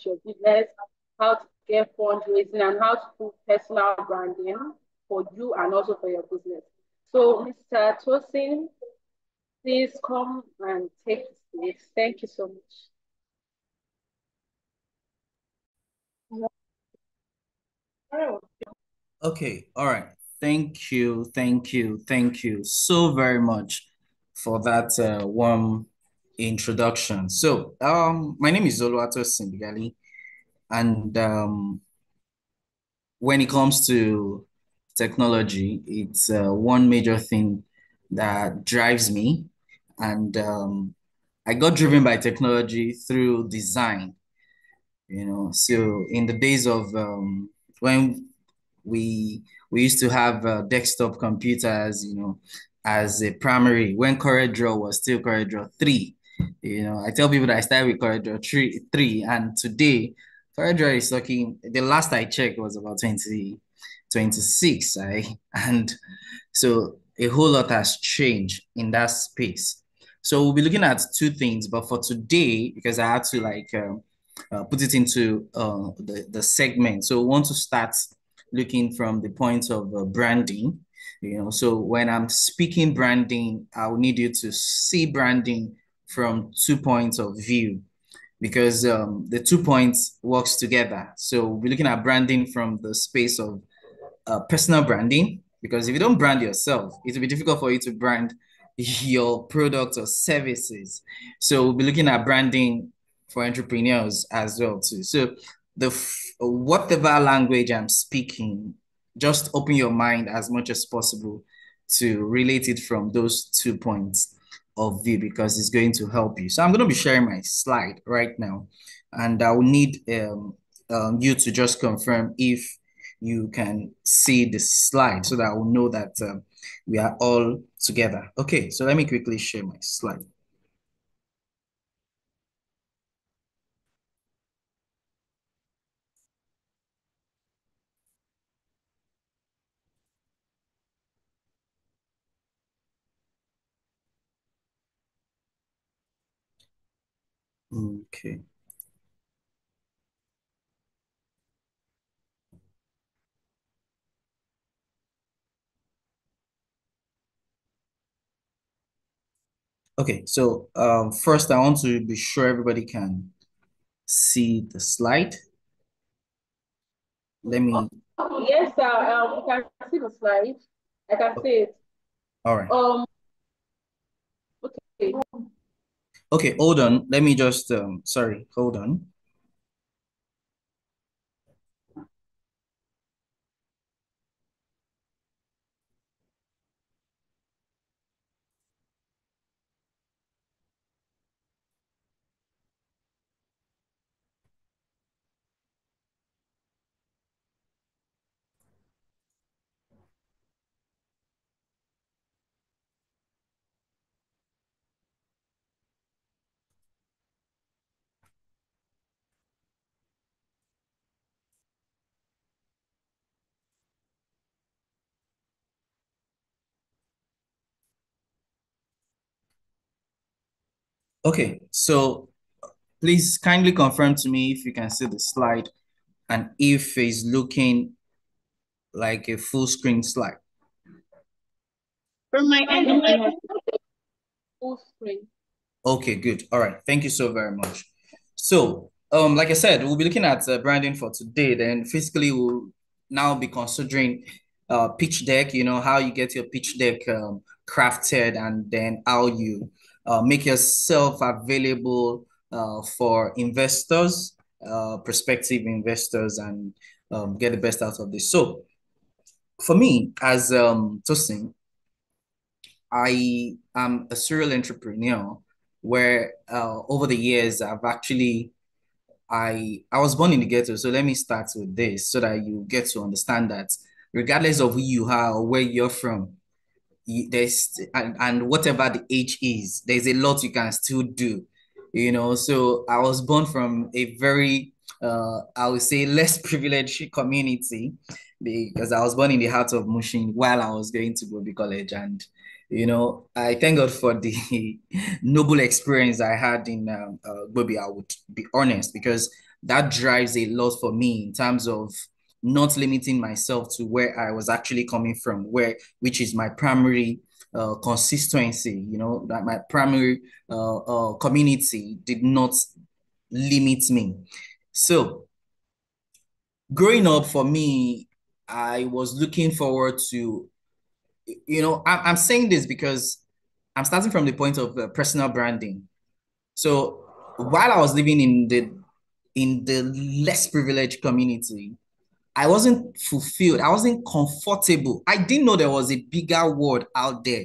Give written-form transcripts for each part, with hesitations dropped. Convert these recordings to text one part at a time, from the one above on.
your business, how to get fundraising, and how to do personal branding for you and also for your business. So, Mr. Tosin, please come and take the stage. Thank you so much. Okay, all right. Thank you so very much for that warm introduction. So, my name is Oluwato Simbigali, and when it comes to technology, it's one major thing that drives me, and I got driven by technology through design. So in the days of when we we used to have desktop computers, as a primary when CorelDRAW was still CorelDRAW 3. I tell people that I started with CorelDRAW 3, and today CorelDRAW is talking. The last I checked was about 2026. And so a whole lot has changed in that space. So we'll be looking at two things, but for today, because I had to put it into the segment. So we want to start looking from the point of branding. So when I'm speaking branding, I'll need you to see branding from 2 points of view, because the 2 points works together. So we'll be looking at branding from the space of personal branding, because if you don't brand yourself, it will be difficult for you to brand your products or services. So we'll be looking at branding for entrepreneurs as well too. So whatever language I'm speaking, just open your mind as much as possible to relate it from those 2 points of view, because it's going to help you. So I'm going to be sharing my slide right now, and I will need you to just confirm if you can see the slide, so that I will know that we are all together. Okay, so let me quickly share my slide. Okay. Okay, so first I want to be sure everybody can see the slide. Let me. Yes, sir. You can see the slide. I can see it. All right. Okay. Okay, hold on. Let me just, sorry, hold on. Okay, so please kindly confirm to me if you can see the slide and if it's looking like a full screen slide. From my end, full screen. Okay, good. All right. Thank you so very much. So, like I said, we'll be looking at branding for today. Then physically, we'll now be considering pitch deck, how you get your pitch deck crafted, and then how you make yourself available for investors, prospective investors, and get the best out of this. So, for me, as Tosin, I am a serial entrepreneur where over the years I've actually I was born in the ghetto. So let me start with this so that you get to understand that regardless of who you are or where you're from, there's and whatever the age is, there's a lot you can still do. So I was born from a very I would say less privileged community, because I was born in the heart of Mushin while I was going to Gobi College. And I thank God for the noble experience I had in Gobi. I would be honest, because that drives a lot for me in terms of not limiting myself to where I was actually coming from, which is my primary consistency, that my primary community did not limit me. So growing up for me, I was looking forward to, I'm saying this because I'm starting from the point of personal branding. So while I was living in the less privileged community, I wasn't fulfilled. I wasn't comfortable. I didn't know there was a bigger world out there.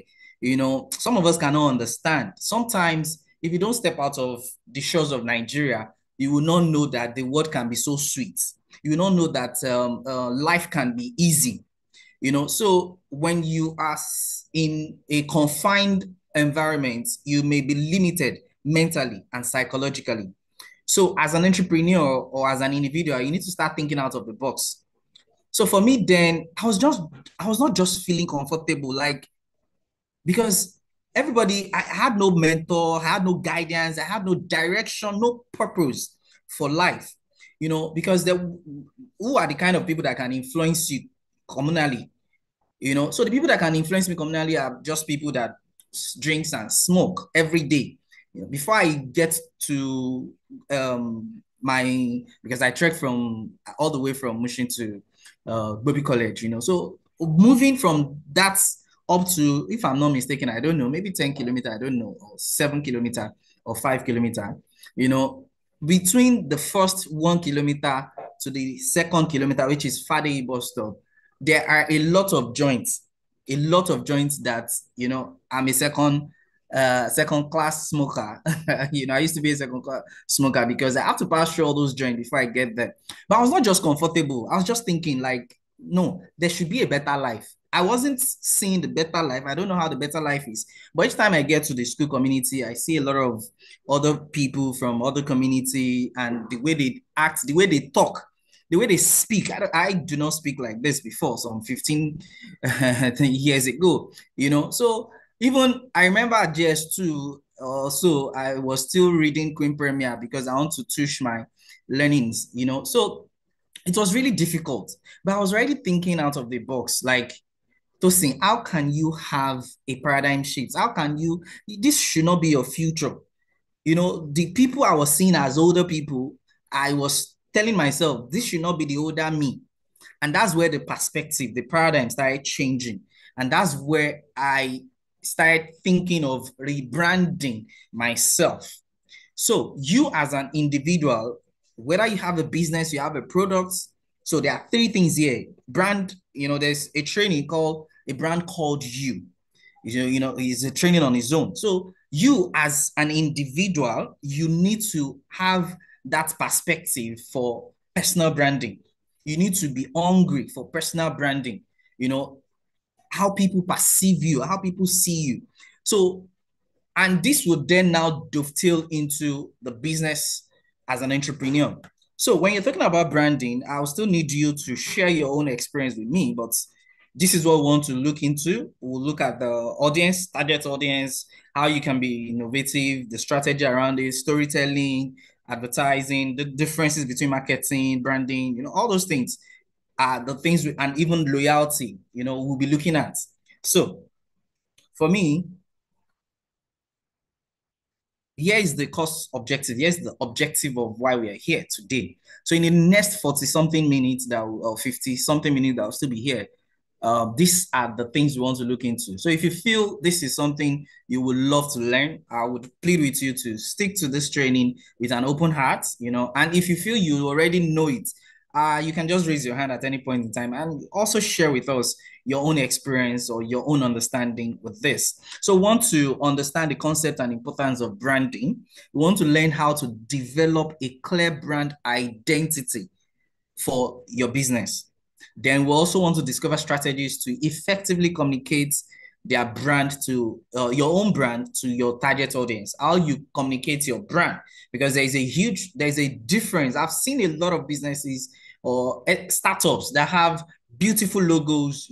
Some of us cannot understand. Sometimes, if you don't step out of the shores of Nigeria, you will not know that the world can be so sweet. You will not know that life can be easy. So when you are in a confined environment, you may be limited mentally and psychologically. So as an entrepreneur or as an individual, you need to start thinking out of the box. So for me, then I was not just feeling comfortable, like, because I had no mentor, I had no guidance, I had no direction, no purpose for life, because who are the kind of people that can influence you communally? So the people that can influence me communally are just people that drinks and smoke every day. Before I get to my, because I trek from all the way from Mushin to Bobby College, so moving from that up to, if I'm not mistaken, I don't know, maybe 10 kilometer, I don't know, or 7 kilometer or 5 kilometer, you know, between the first 1 kilometer to the second kilometer, which is Fade bus stop, there are a lot of joints that, I'm a second class smoker. I used to be a second class smoker because I have to pass through all those joints before I get there. But I was not just comfortable. I was just thinking, like, no, there should be a better life. I wasn't seeing the better life. I don't know how the better life is. But each time I get to the school community, I see a lot of other people from other community, and the way they act, the way they talk, the way they speak. I do not speak like this before, some 15 years ago, So even I remember at JS2, so I was still reading Queen Premier because I want to touch my learnings, So it was really difficult, but I was already thinking out of the box, like, Tosin, how can you have a paradigm shift? How can you, this should not be your future. The people I was seeing as older people, I was telling myself, this should not be the older me. And that's where the perspective, the paradigm started changing. And that's where I started thinking of rebranding myself. So you as an individual, whether you have a business, you have a product, so there are three things here. Brand, there's a training called a brand called you. It's a training on its own. So you as an individual, you need to have that perspective for personal branding. You need to be hungry for personal branding, how people perceive you, how people see you. So, and this would then now dovetail into the business as an entrepreneur. So when you're talking about branding, I'll still need you to share your own experience with me, but this is what we want to look into. We'll look at the audience, target audience, how you can be innovative, the strategy around it, storytelling, advertising, the differences between marketing, branding, all those things are the things, and even loyalty, we'll be looking at. So for me, here is the course objective. Here's the objective of why we are here today. So in the next 40 something minutes or 50 something minutes that will still be here, these are the things we want to look into. So if you feel this is something you would love to learn, I would plead with you to stick to this training with an open heart, and if you feel you already know it, you can just raise your hand at any point in time and also share with us your own experience or your own understanding with this. So we want to understand the concept and importance of branding. We want to learn how to develop a clear brand identity for your business. Then we also want to discover strategies to effectively communicate their brand to your own brand to your target audience, how you communicate your brand, because there's a difference. I've seen a lot of businesses or startups that have beautiful logos,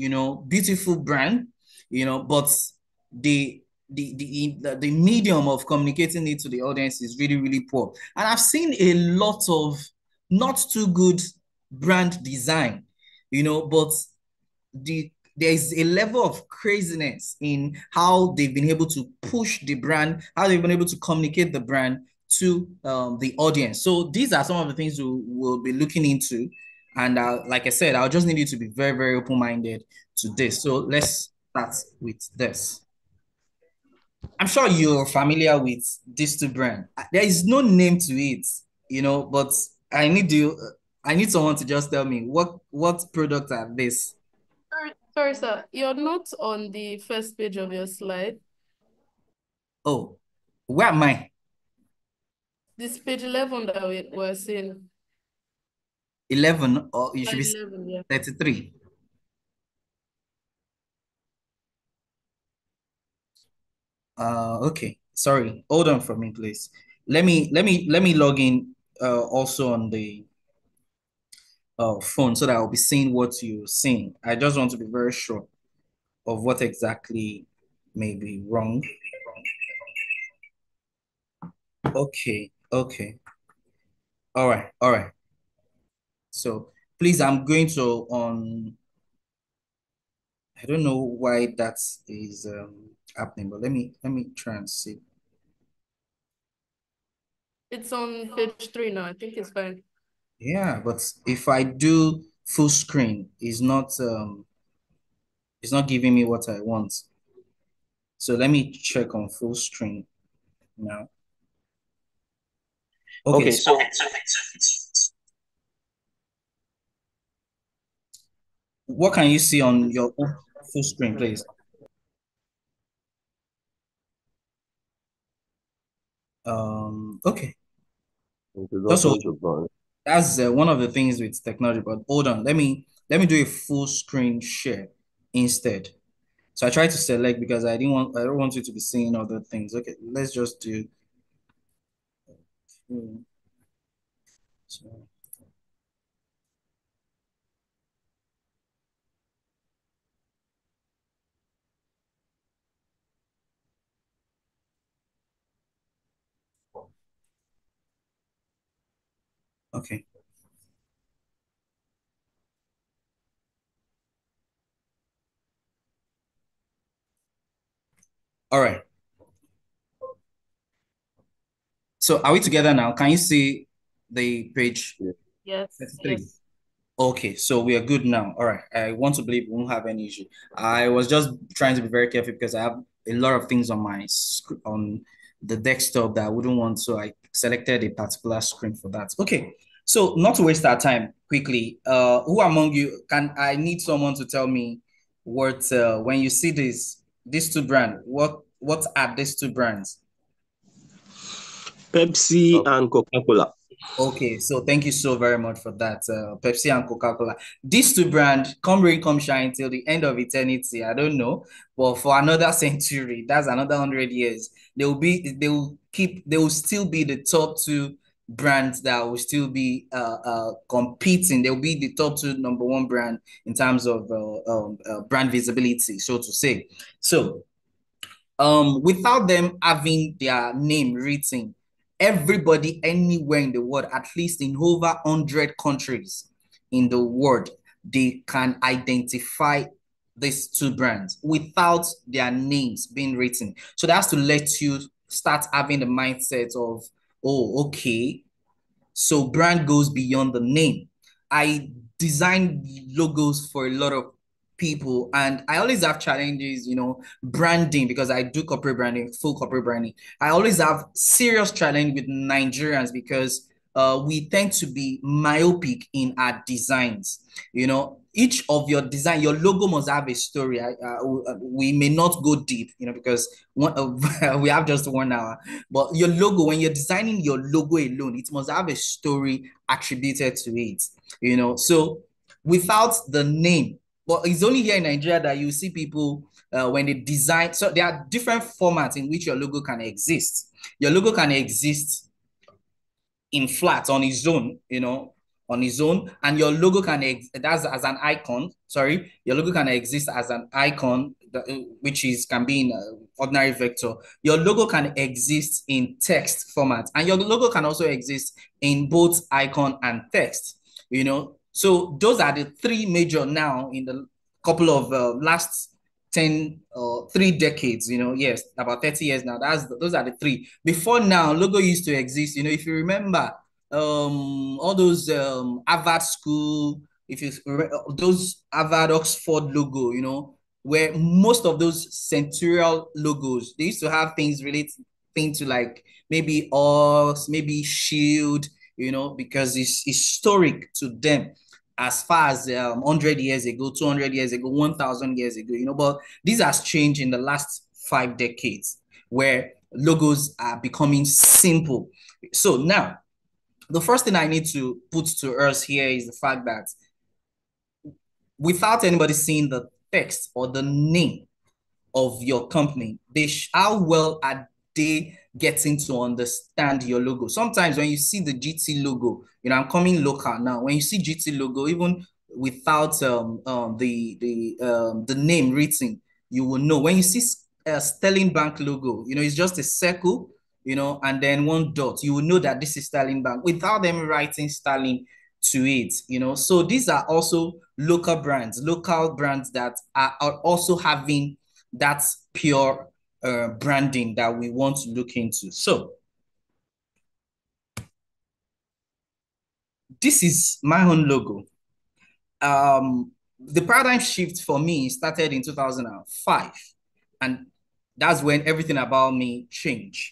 beautiful brand, but the medium of communicating it to the audience is really, really poor. And I've seen a lot of not too good brand design, but there is a level of craziness in how they've been able to push the brand, how they've been able to communicate the brand to the audience. So these are some of the things we will be looking into. And like I said, I'll just need you to be very, very open-minded to this. So let's start with this. I'm sure you're familiar with these two brands. There is no name to it, but I need you. I need someone to just tell me what products are this. Sorry, sir. You're not on the first page of your slide. Oh, where am I? This page 11 that we're seeing. 11, or you should Slide be 11, yeah. 33. Okay. Sorry. Hold on for me, please. Let me log in also on the phone so that I'll be seeing what you're seeing. I just want to be very sure of what exactly may be wrong. Okay. Okay. All right. All right. So please, I'm going to on. I don't know why that is happening, but let me try and see. It's on page 3 now. I think it's fine. Yeah, but if I do full screen, it's not giving me what I want. So let me check on full screen now. Okay, so what can you see on your full screen, please? Okay. Just hold. Introduction to brand. That's one of the things with technology, but hold on. Let me do a full screen share instead. So I tried to select because I don't want you to be seeing other things. Okay, let's just do. So, okay. All right. So are we together now? Can you see the page Yeah. Yes, 33? yes. Okay, so we are good now. All right. I want to believe we won't have any issue. I was just trying to be very careful because I have a lot of things on on the desktop that I wouldn't want, so I selected a particular screen for that. Okay. So not to waste our time, quickly, who among you can I need someone to tell me what when you see these two brands, what are these two brands? Pepsi and Coca-Cola. Okay, so thank you so very much for that, Pepsi and Coca-Cola. These two brands, come rain, come shine till the end of eternity. I don't know, but for another century, that's another 100 years. They will still be the top two brands that will still be competing. They will be the top two number one brand in terms of brand visibility, so to say. So without them having their name written, everybody anywhere in the world, at least in over 100 countries in the world, they can identify these two brands without their names being written. So that's to let you start having the mindset of, oh, okay, so brand goes beyond the name. I design logos for a lot of people and I always have challenges, branding because I do corporate branding, full corporate branding. I always have serious challenge with Nigerians because we tend to be myopic in our designs. Each of your design, your logo must have a story. We may not go deep, because we have just 1 hour. But your logo, when you're designing your logo alone, it must have a story attributed to it. So without the name, but it's only here in Nigeria that you see people when they design. So there are different formats in which your logo can exist. Your logo can exist in flat on its own, on its own, and your logo can that's as an icon. Sorry, your logo can exist as an icon, which can be in ordinary vector. Your logo can exist in text format, and your logo can also exist in both icon and text. So those are the three major now in the couple of last 10 or 3 decades, yes, about 30 years now. Those are the three. Before now, logo used to exist, if you remember, all those Harvard school, if you those Harvard Oxford logo, where most of those centurial logos, they used to have things related to like maybe us, maybe shield, because it's historic to them as far as 100 years ago, 200 years ago, 1,000 years ago, but this has changed in the last 5 decades where logos are becoming simple. So now, the first thing I need to put to us here is the fact that without anybody seeing the text or the name of your company, how well are they getting to understand your logo? Sometimes when you see the GT logo, I'm coming local now. When you see GT logo, even without the name written, you will know. When you see Sterling Bank logo, it's just a circle, and then one dot. You will know that this is Sterling Bank without them writing Sterling to it. So these are also local brands that are also having that pure branding that we want to look into. So this is my own logo. The paradigm shift for me started in 2005, and that's when everything about me changed.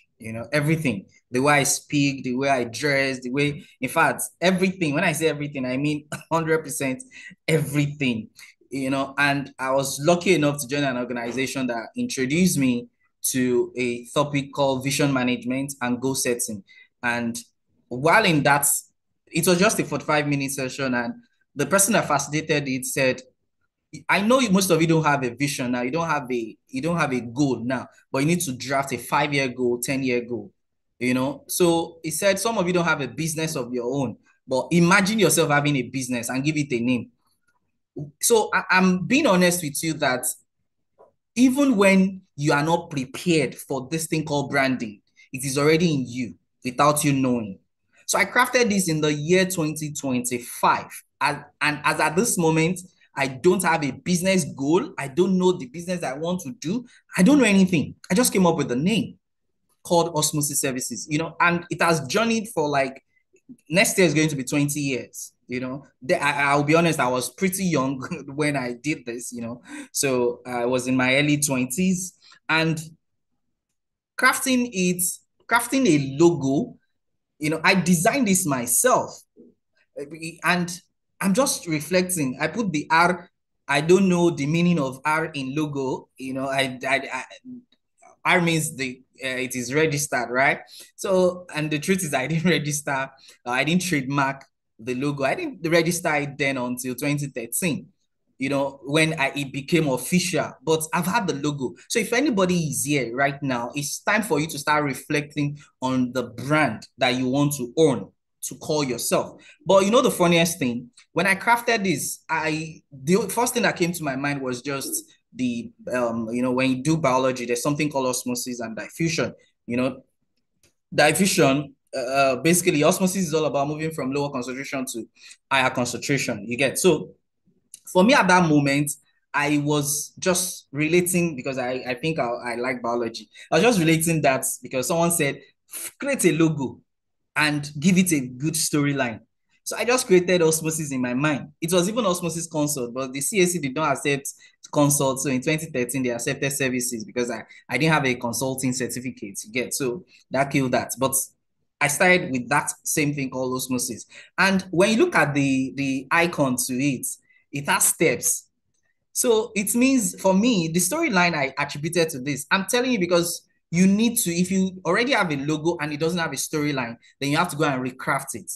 Everything, the way I speak, the way I dress, the way, in fact, everything. When I say everything, I mean 100% everything. And I was lucky enough to join an organization that introduced me to a topic called vision management and goal setting. And while in that, it was just a 45-minute session, and the person that facilitated it said, I know most of you don't have a vision now, you don't have a goal now, but you need to draft a 5-year goal, 10-year goal. So he said some of you don't have a business of your own, but imagine yourself having a business and give it a name. So I'm being honest with you that even when you are not prepared for this thing called branding, it is already in you without you knowing. So I crafted this in the year 2025. And as at this moment, I don't have a business goal. I don't know the business I want to do. I don't know anything. I just came up with a name called Osmosis Services, and it has journeyed for like, next year is going to be 20 years. I'll be honest, I was pretty young when I did this, so I was in my early 20s, and crafting a logo, I designed this myself, and I'm just reflecting. I put the R. I don't know the meaning of R in logo. R means it is registered, right? So, and the truth is, I didn't register. I didn't trademark the logo. I didn't register it then until 2013. When it became official. But I've had the logo. So if anybody is here right now, it's time for you to start reflecting on the brand that you want to own, to call yourself. But the funniest thing, when I crafted this, the first thing that came to my mind was just the when you do biology, there's something called osmosis and diffusion. Diffusion, basically osmosis is all about moving from lower concentration to higher concentration. You get? So for me at that moment, I was just relating, because I think I like biology. I was just relating that because someone said, create a logo and give it a good storyline. So I just created Osmosis in my mind. It was even Osmosis Consult, but the CAC did not accept consult. So in 2013, they accepted services because I didn't have a consulting certificate to get. So that killed that. But I started with that same thing called Osmosis. And when you look at the icon to it, it has steps. So it means, for me, the storyline I attributed to this, I'm telling you, because you need to, if you already have a logo and it doesn't have a storyline, then you have to go and recraft it.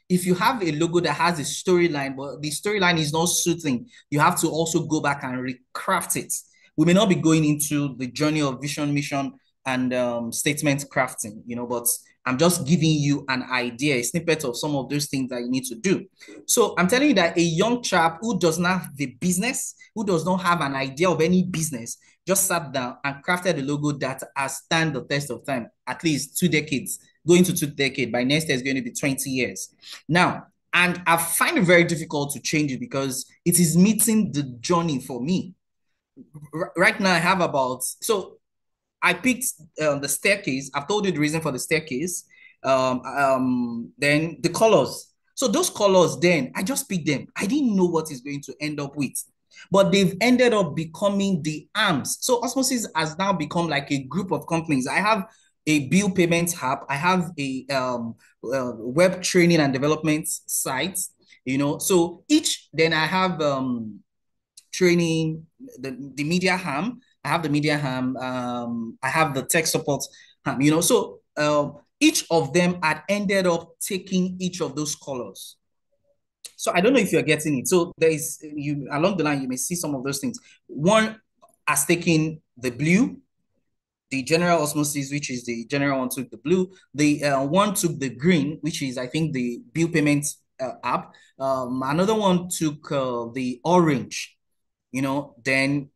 If you have a logo that has a storyline, but the storyline is not suiting, you have to also go back and recraft it. We may not be going into the journey of vision, mission, and statement crafting, but I'm just giving you an idea, a snippet of some of those things that you need to do. So I'm telling you that a young chap who does not have the business, who does not have an idea of any business, just sat down and crafted a logo that has stand the test of time, at least 2 decades, going to 2 decades. By next year, it's going to be 20 years. Now, and I find it very difficult to change it because it is meeting the journey for me. Right now, I have about, so I picked the staircase. I've told you the reason for the staircase. Then the colors. So those colors, then I just picked them. I didn't know what it's going to end up with, but they've ended up becoming the arms. So Osmosis has now become like a group of companies. I have a bill payment hub. I have a web training and development site. So each. Then I have training, the media ham. I have the media ham. I have the tech support ham. So each of them had ended up taking each of those colors. So I don't know if you're getting it. So there is, you along the line, you may see some of those things. One has taken the blue, the general osmosis, which is the general one, took the blue. The one took the green, which is, I think, the bill payment app. Another one took the orange. Then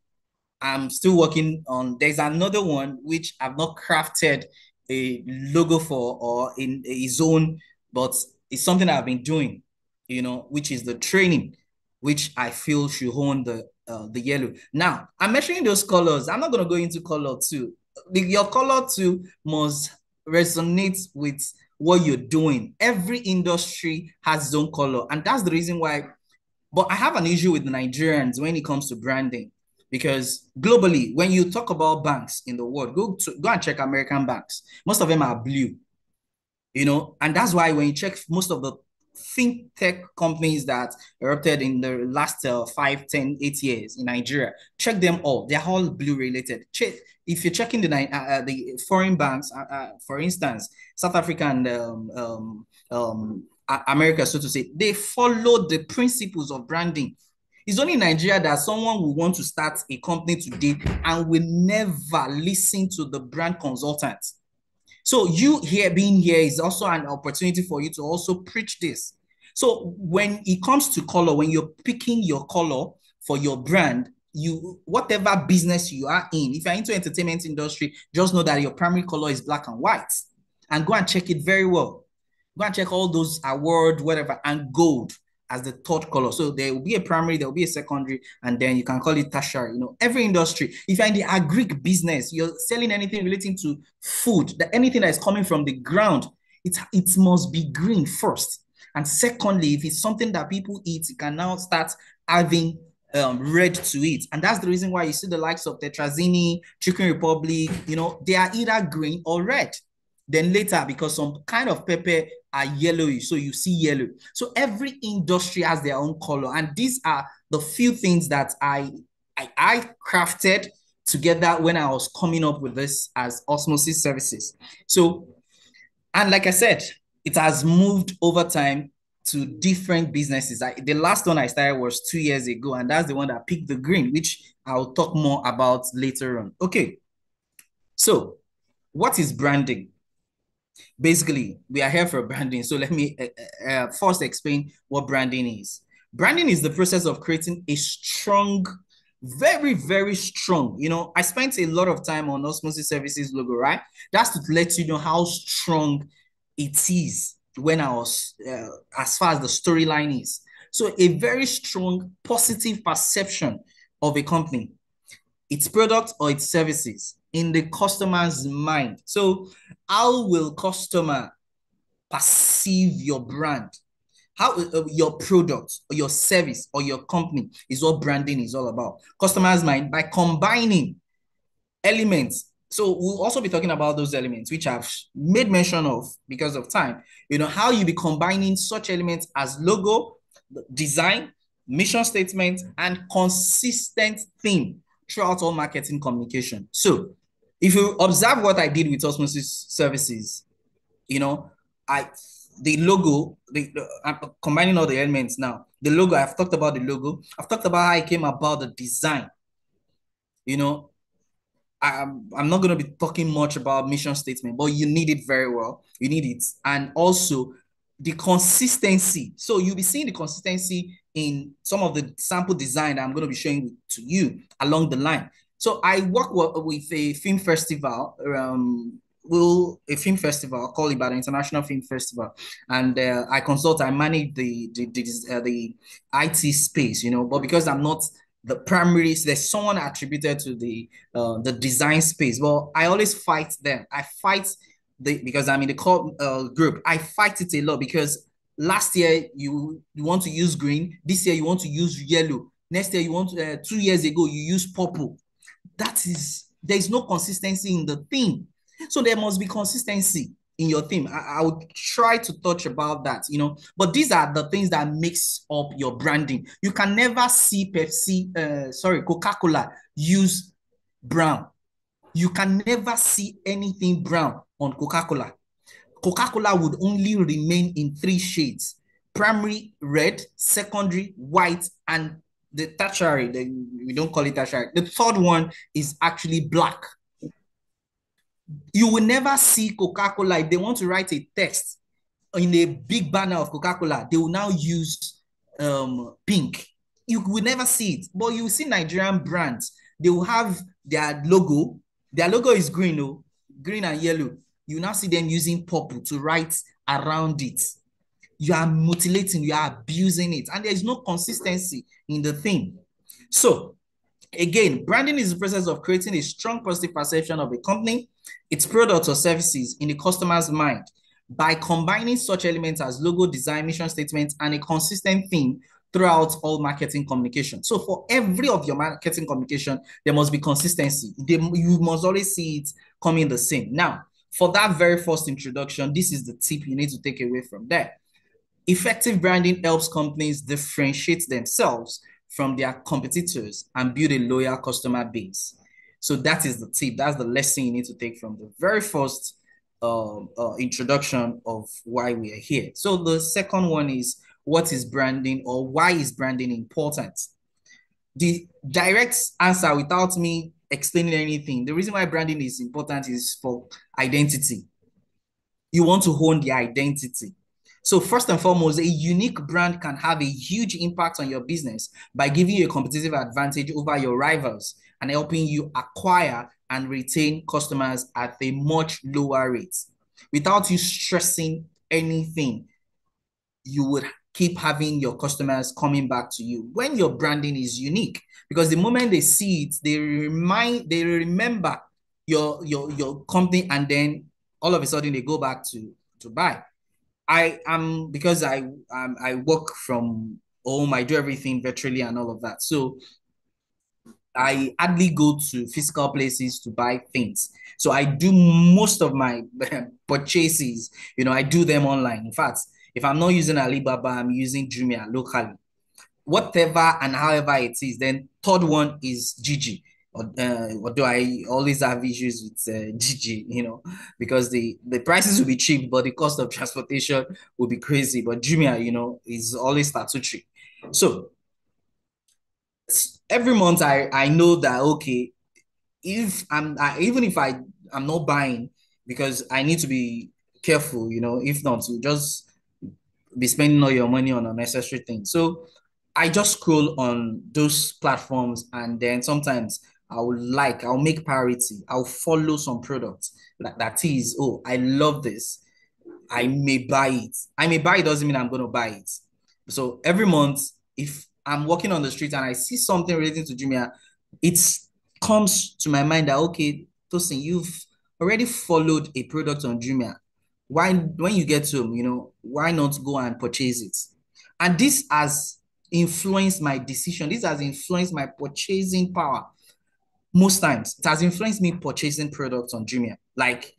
I'm still working on, there's another one which I've not crafted a logo for or in a zone, but it's something I've been doing, which is the training, which I feel should own the yellow. Now, I'm mentioning those colors. I'm not going to go into color two. Your color two must resonate with what you're doing. Every industry has its own color, and that's the reason why. But I have an issue with the Nigerians when it comes to branding, because globally, when you talk about banks in the world, go and check American banks. Most of them are blue, and that's why when you check most of the fintech companies that erupted in the last 5, 10, 8 years in Nigeria, check them all. They're all blue related. If you're checking the foreign banks, for instance, South Africa and America, so to say, they follow the principles of branding. It's only in Nigeria that someone will want to start a company today and will never listen to the brand consultant. So you being here is also an opportunity for you to also preach this. So when it comes to color, when you're picking your color for your brand, whatever business you are in, if you're into entertainment industry, just know that your primary color is black and white, and go and check it very well. Go and check all those award, whatever, and gold as the third color. So there will be a primary, there will be a secondary, and then you can call it tertiary. Every industry, if you're in the agric business, you're selling anything relating to food, anything that is coming from the ground, it must be green first. And secondly, if it's something that people eat, you can now start having red to eat. And that's the reason why you see the likes of Tetrazini, Chicken Republic, they are either green or red. Then later, because some kind of pepper are yellowish, so you see yellow. So every industry has their own color, and these are the few things that I crafted together when I was coming up with this as Osmosis Services. So, and like I said, it has moved over time to different businesses. The last one I started was 2 years ago, and that's the one that picked the green, which I'll talk more about later on. Okay, so what is branding? Basically, we are here for branding. So let me first explain what branding is. Branding is the process of creating a strong, very, very strong, I spent a lot of time on Osmosis Services logo, right? That's to let you know how strong it is when I was, as far as the storyline is. So a very strong, positive perception of a company, its product or its services in the customer's mind. So how will customer perceive your brand? How your product or your service or your company is what branding is all about. Customer's mind, by combining elements. So we'll also be talking about those elements, which I've made mention of because of time. How you be combining such elements as logo, design, mission statement, and consistent theme throughout all marketing communication. So if you observe what I did with Osmosis Services, the logo, I'm combining all the elements now. The logo, I've talked about the logo. I've talked about how I came about the design. I'm not going to be talking much about mission statement, but you need it very well. You need it. And also the consistency. So you'll be seeing the consistency in some of the sample design that I'm going to be showing to you along the line. So I work with a film festival, a film festival called Ibadan International Film Festival, and I manage the IT space, but because I'm not the primary, there's someone attributed to the design space. Well, I always fight them. I fight because I'm in the core group. I fight it a lot because last year you want to use green, this year you want to use yellow, next year you want to, 2 years ago you use purple. There is no consistency in the theme. So there must be consistency in your theme. I would try to touch about that, but these are the things that makes up your branding. You can never see Coca-Cola use brown. You can never see anything brown on Coca-Cola. Coca-Cola would only remain in 3 shades: primary red, secondary white, and the tertiary, we don't call it tertiary. The third one is actually black. You will never see Coca-Cola. If they want to write a text in a big banner of Coca-Cola, they will now use pink. You will never see it, but you will see Nigerian brands. They will have their logo. Their logo is green, green and yellow. You now see them using purple to write around it. You are mutilating, you are abusing it, and there is no consistency in the thing. So again, branding is the process of creating a strong positive perception of a company, its products or services in the customer's mind by combining such elements as logo, design, mission statements, and a consistent theme throughout all marketing communication. So for every of your marketing communication, there must be consistency. You must always see it coming the same. Now, for that very first introduction, this is the tip you need to take away from there. Effective branding helps companies differentiate themselves from their competitors and build a loyal customer base. So that is the tip. That's the lesson you need to take from the very first introduction of why we are here. So the second one is, what is branding, or why is branding important? The direct answer, without me explaining anything, the reason why branding is important is for identity. You want to own the identity. So first and foremost, a unique brand can have a huge impact on your business by giving you a competitive advantage over your rivals and helping you acquire and retain customers at a much lower rate. Without you stressing anything, you would keep having your customers coming back to you when your branding is unique, because the moment they see it, they remember your company, and then all of a sudden they go back to buy. Because I work from home, I do everything virtually and all of that. So I hardly go to physical places to buy things. So I do most of my purchases, I do them online. In fact, if I'm not using Alibaba, I'm using Jumia locally. Whatever and however it is, then third one is Gigi. Although I always have issues with Gigi, because the prices will be cheap, but the cost of transportation will be crazy. But Jumia, is always statutory. So every month I know that, okay, if I'm not buying, because I need to be careful, if not, to just be spending all your money on unnecessary things. So I just scroll on those platforms, and then sometimes I'll make priority. I'll follow some products that is, oh, I love this. I may buy it. I may buy it doesn't mean I'm going to buy it. So every month, if I'm walking on the street and I see something relating to Jumia, it comes to my mind that, okay, Tosin, you've already followed a product on Jumia. Why, when you get home, why not go and purchase it? And this has influenced my decision. This has influenced my purchasing power. Most times, it has influenced me purchasing products on Jumia. Like,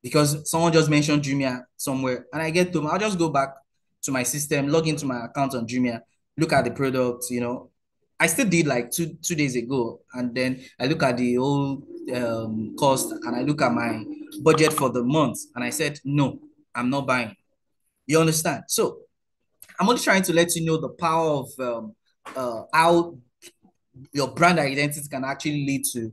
because someone just mentioned Jumia somewhere, and I get to, I'll just go back to my system, log into my account on Jumia, look at the products. I still did like two days ago, and then I look at the whole cost, and I look at my budget for the month, and I said, no, I'm not buying. You understand? So I'm only trying to let you know the power of how your brand identity can actually lead to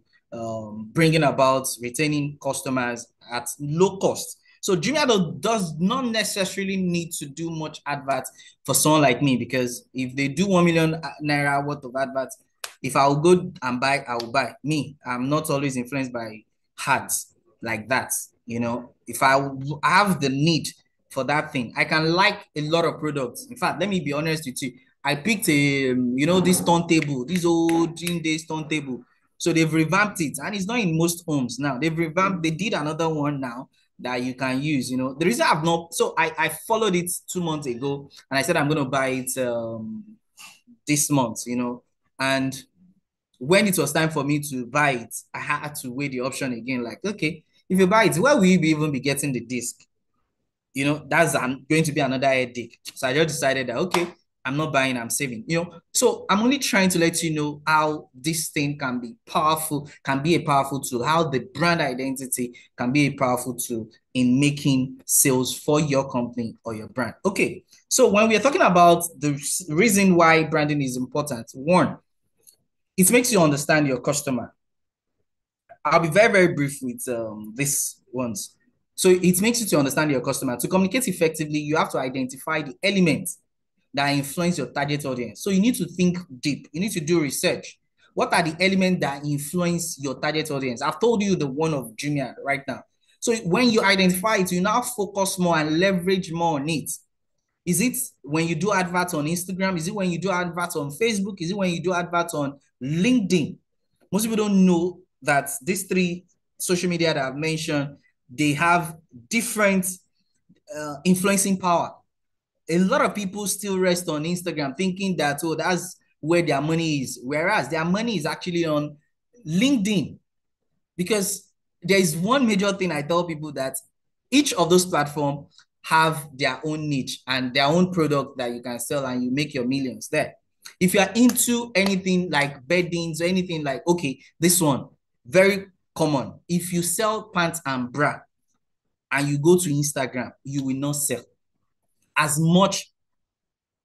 bringing about retaining customers at low cost. So Jumia does not necessarily need to do much adverts for someone like me, because if they do 1 million naira worth of adverts, if I will go and buy, I will buy. Me, I'm not always influenced by ads like that. If I have the need for that thing, I can like a lot of products. In fact, let me be honest with you. I picked this turntable, this old Jean Days turntable. So they've revamped it, and it's not in most homes now. They did another one now that you can use. The reason I've not, so I followed it 2 months ago, and I said I'm going to buy it this month, and when it was time for me to buy it, I had to weigh the option again. Like, okay, if you buy it, where will you even be getting the disc? That's going to be another headache. So I just decided that, okay, I'm not buying, I'm saving. So I'm only trying to let you know how this thing can be a powerful tool, how the brand identity can be a powerful tool in making sales for your company or your brand. Okay, so when we are talking about the reason why branding is important, one, it makes you understand your customer. I'll be very, very brief with these ones. So it makes you to understand your customer. To communicate effectively, you have to identify the elements that influence your target audience. So you need to think deep. You need to do research. What are the elements that influence your target audience? I've told you the one of Jumia right now. So when you identify it, you now focus more and leverage more on it. Is it when you do adverts on Instagram? Is it when you do adverts on Facebook? Is it when you do adverts on LinkedIn? Most people don't know that these three social media that I've mentioned, they have different influencing power. A lot of people still rest on Instagram thinking that, oh, that's where their money is. Whereas their money is actually on LinkedIn. Because there is one major thing I tell people, that each of those platforms have their own niche and their own product that you can sell, and you make your millions there. If you are into anything like beddings or anything like, okay, this one, very common. If you sell pants and bra and you go to Instagram, you will not sell as much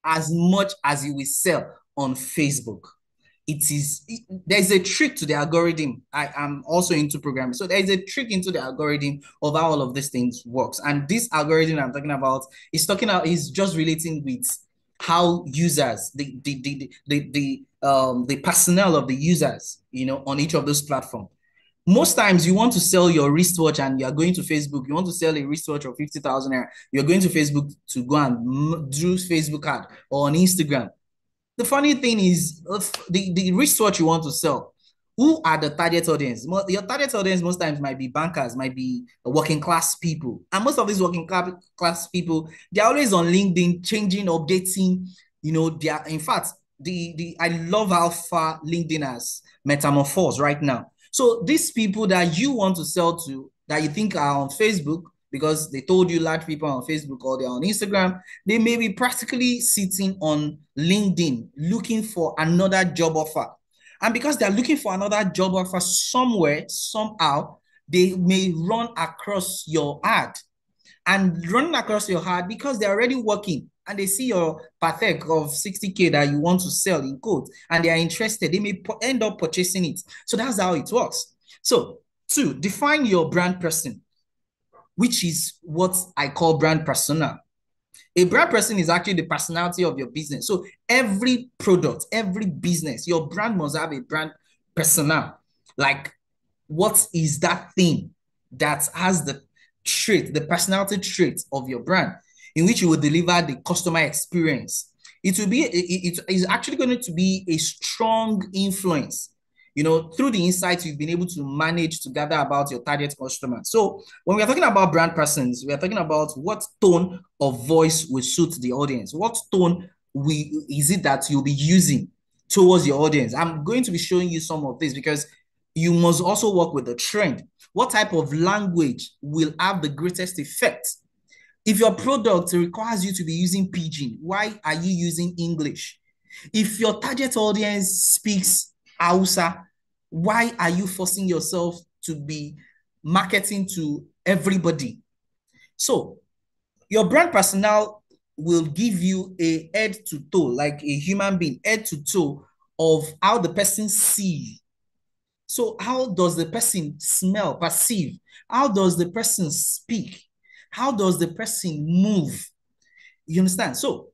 as you will sell on Facebook. There's a trick to the algorithm. I am also into programming. So there's a trick into the algorithm of how all of these things works. And this algorithm I'm talking about is just relating with how users, the personnel of the users, on each of those platforms. Most times you want to sell your wristwatch and you're going to Facebook, you want to sell a wristwatch of 50,000 naira, you're going to Facebook to go and do Facebook ad, or on Instagram. The funny thing is, the wristwatch you want to sell, who are the target audience? Your target audience most times might be bankers, might be working class people. And most of these working class people, they're always on LinkedIn, changing, updating, in fact, I love how far LinkedIn has metamorphosed right now. So these people that you want to sell to, that you think are on Facebook, because they told you large people on Facebook or they're on Instagram, they may be practically sitting on LinkedIn looking for another job offer. And because they're looking for another job offer somewhere, somehow, they may run across your ad. And running across your ad because they're already working and they see your patek of 60K that you want to sell in code, and they are interested, they may end up purchasing it. So that's how it works. So 2, define your brand person, which is what I call brand persona. A brand person is actually the personality of your business. So every product, every business, your brand must have a brand persona. Like, what is that thing that has the personality trait of your brand, in which you will deliver the customer experience? It is actually going to be a strong influence, through the insights you've been able to manage to gather about your target customer. So when we are talking about brand persons, we are talking about what tone of voice will suit the audience. What tone is it that you'll be using towards your audience? I'm going to be showing you some of this because you must also work with the trend. What type of language will have the greatest effect? If your product requires you to be using pidgin, why are you using English? If your target audience speaks Hausa, why are you forcing yourself to be marketing to everybody? So your brand personnel will give you a head to toe, like a human being, head to toe of how the person sees So how does the person smell, perceive? How does the person speak? How does the person move? You understand? So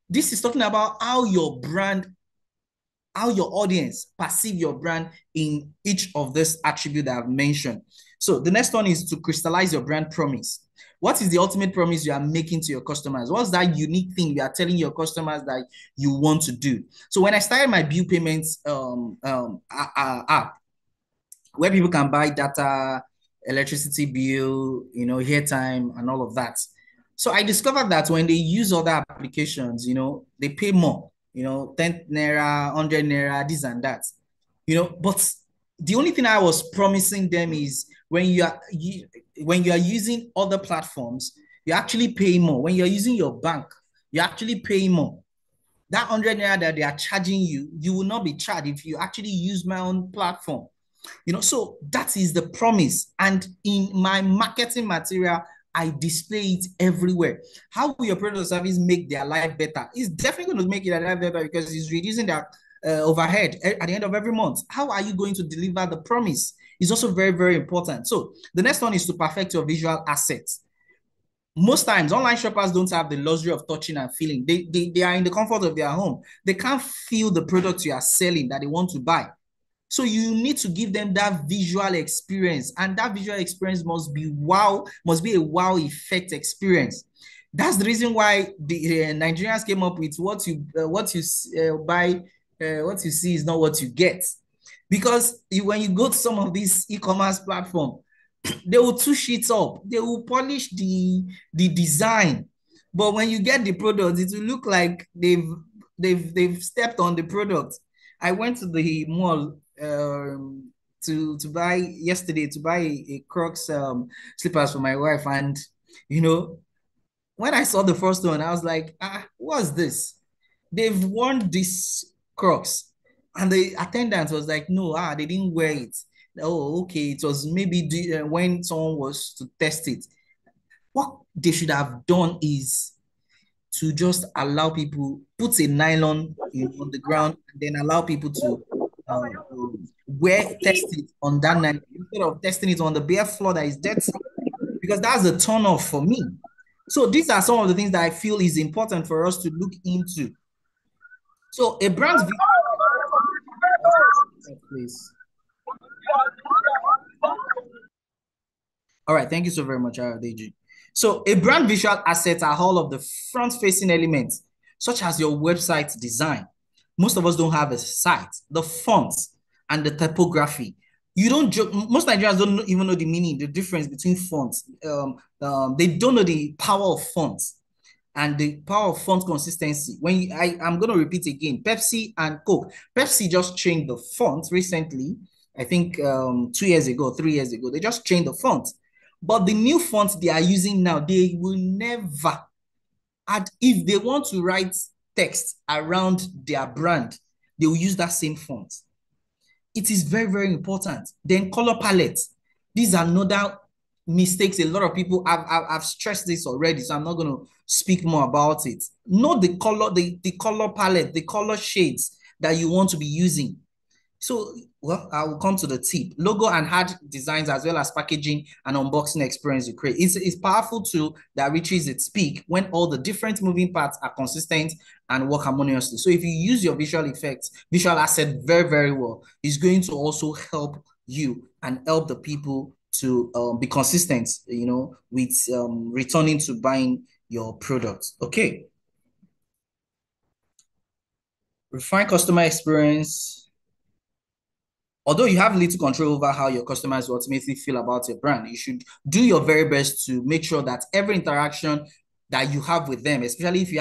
this is talking about how your brand, how your audience perceive your brand in each of this attribute that I've mentioned. So the next one is to crystallize your brand promise. What is the ultimate promise you are making to your customers? What's that unique thing you are telling your customers that you want to do? So when I started my bill payments app, where people can buy data, electricity bill, airtime, and all of that. So I discovered that when they use other applications, they pay more, 10 naira, 100 naira, this and that, but the only thing I was promising them is when when you are using other platforms, you actually pay more. When you're using your bank, you actually pay more. That 100 naira that they are charging you, you will not be charged if you actually use my own platform. So that is the promise. And in my marketing material, I display it everywhere. How will your product or service make their life better? It's definitely going to make their life better because it's reducing their overhead at the end of every month. How are you going to deliver the promise? It's also very, very important. So the next one is to perfect your visual assets. Most times, online shoppers don't have the luxury of touching and feeling. They are in the comfort of their home. They can't feel the product you are selling that they want to buy. So you need to give them that visual experience, and that visual experience must be a wow effect experience. That's the reason why the Nigerians came up with what you buy, what you see is not what you get. Because when you go to some of these e-commerce platforms, they will touch it up, they will polish the design, but when you get the product, it will look like they've stepped on the product. I went to the mall to buy yesterday to buy a Crocs slippers for my wife, and when I saw the first one, I was like, what's this? They've worn this Crocs, and the attendant was like, no, they didn't wear it. Oh, okay, it was maybe when someone was to test it. What they should have done is to just allow people, put a nylon on the ground, and then allow people to test it on that nylon instead of testing it on the bare floor that is dirty, because that's a turn off for me. So these are some of the things that I feel is important for us to look into. So a brand's please. All right, thank you so very much, Deji. So a brand visual assets are all of the front-facing elements, such as your website design. Most of us don't have a site, the fonts and the typography. Most Nigerians don't even know the meaning, the difference between fonts. They don't know the power of fonts and the power of font consistency. I'm going to repeat again, Pepsi and Coke. Pepsi just changed the font recently. I think 2 years ago, 3 years ago, they just changed the font. But the new font they are using now, they will never add, if they want to write text around their brand, they will use that same font. It is very, very important. Then color palette. These are another mistakes. A lot of people have stressed this already, so I'm not going to speak more about it. Know the color, the color palette, the color shades that you want to be using. So, well, I will come to the tip. Logo and hard designs, as well as packaging and unboxing experience you create. It's powerful tool that reaches its peak when all the different moving parts are consistent and work harmoniously. So if you use your visual effects, visual asset very, very well, it's going to also help you and help the people to be consistent, with returning to buying your product. Okay. Refine customer experience. Although you have little control over how your customers will ultimately feel about your brand, you should do your very best to make sure that every interaction that you have with them, especially if you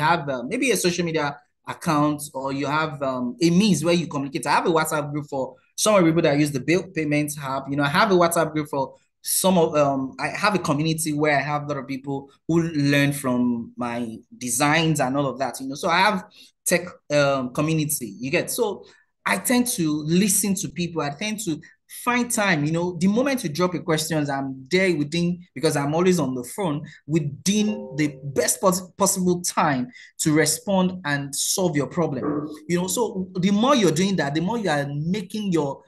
have maybe a social media account, or you have a means where you communicate. I have a WhatsApp group for some of the people that use the bill payments app. I have a WhatsApp group for I have a community where I have a lot of people who learn from my designs and all of that. So I have tech community. You get so. I tend to listen to people. I tend to Find time, the moment you drop your questions, I'm there within, because I'm always on the phone, within the best possible time to respond and solve your problem. So the more you're doing that, the more you are making your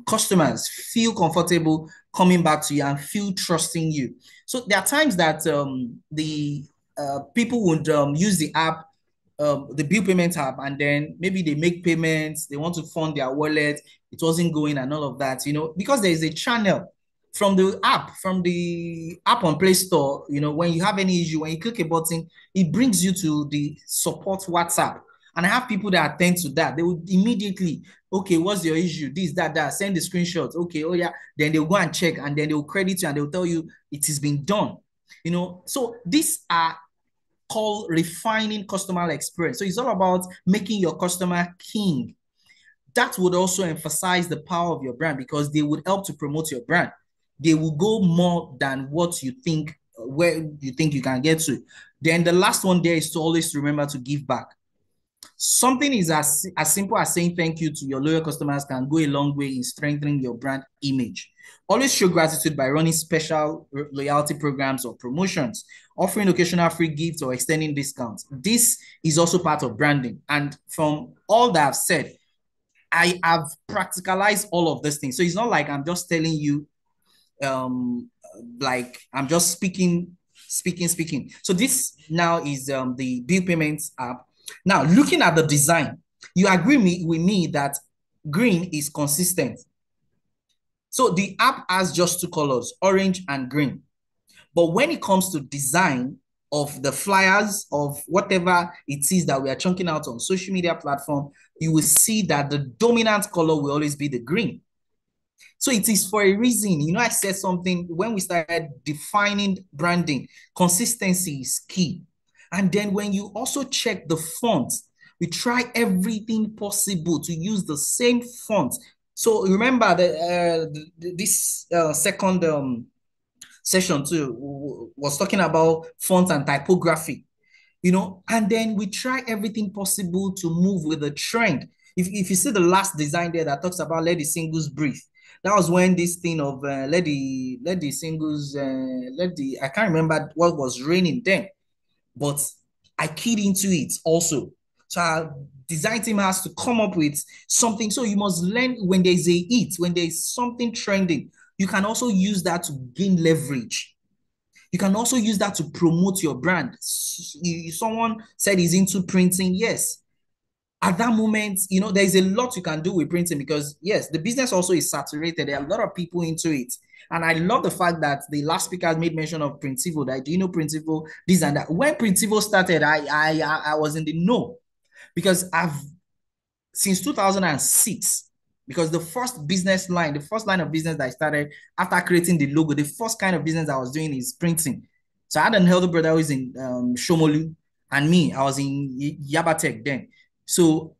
customers feel comfortable coming back to you and feel trusting you. So there are times that the people would use the app, the bill payment app, and then maybe they make payments, they want to fund their wallet, it wasn't going and all of that, because there is a channel from the app on Play Store. When you have any issue, when you click a button, it brings you to the support WhatsApp. And I have people that attend to that. They would immediately, okay, what's your issue? This, that, send the screenshots. Okay, oh yeah. Then they'll go and check, and then they'll credit you, and they'll tell you it has been done. So these are called refining customer experience. So it's all about making your customer king. That would also emphasize the power of your brand, because they would help to promote your brand. They will go more than what you think, where you think you can get to. Then the last one there is to always remember to give back. Something is as simple as saying thank you to your loyal customers can go a long way in strengthening your brand image. Always show gratitude by running special loyalty programs or promotions, offering occasional free gifts or extending discounts. This is also part of branding. And from all that I've said, I have practicalized all of these things. So it's not like I'm just telling you, like I'm just speaking. So this now is the bill payments app. Now, looking at the design, you agree with me that green is consistent. So the app has just two colors, orange and green. But when it comes to design of the flyers, of whatever it is that we are chunking out on social media platform, you will see that the dominant color will always be the green. So it is for a reason. I said something when we started defining branding, consistency is key. And then when you also check the font, we try everything possible to use the same font. So remember that this second session too was talking about font and typography, and then we try everything possible to move with the trend. If you see the last design there that talks about let the singles breathe, that was when this thing of let the singles, I can't remember what was raining then, but I keyed into it also. So our design team has to come up with something. So you must learn when there's a hit, when there's something trending, you can also use that to gain leverage. You can also use that to promote your brand. Someone said he's into printing. Yes. At that moment, there's a lot you can do with printing, because yes, the business also is saturated. There are a lot of people into it. And I love the fact that the last speaker made mention of Printivo. That, do you know Printivo? This and that. When Printivo started, I was in the know, because since 2006, because the first line of business that I started after creating the logo, the first kind of business I was doing is printing. So I had an elder brother who was in Shomolu, and me, I was in Yabatech then. So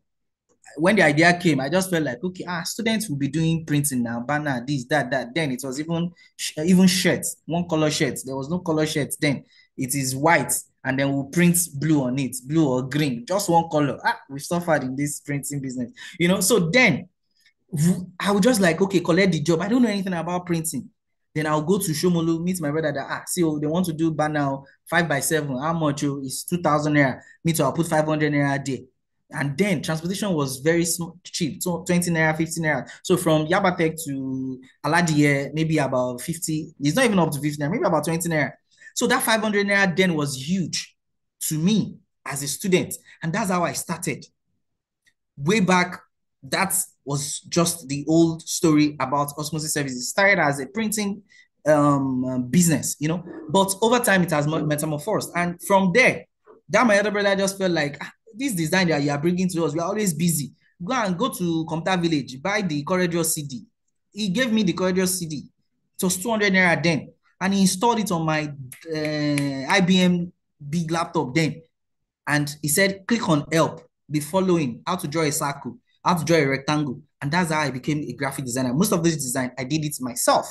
when the idea came, I just felt like, okay, students will be doing printing now, banner, this, that. Then it was even shirts, one color shirts. There was no color shirts then. It is white, and then we'll print blue on it, blue or green, just one color. We suffered in this printing business, So then I would just like, okay, collect the job. I don't know anything about printing. Then I'll go to Shomolu, meet my brother that, see, they want to do banner 5x7. How much? It's 2,000 naira. Me too, I'll put 500 naira there. And then transportation was very cheap, so 20 naira, 15 naira. So from Yabatek to Aladiye, maybe about 50. It's not even up to 50 naira, maybe about 20 naira. So that 500 naira then was huge to me as a student. And that's how I started. Way back, that was just the old story about Osmosis Services. It started as a printing business, but over time it has metamorphosed. And from there, that my other brother just felt like, this design that you are bringing to us, we are always busy. Go to Computer Village, buy the Courageous CD. He gave me the Courageous CD. It was 200 naira then. And he installed it on my IBM big laptop then. And he said, click on help, the following, how to draw a circle, how to draw a rectangle. And that's how I became a graphic designer. Most of this design, I did it myself.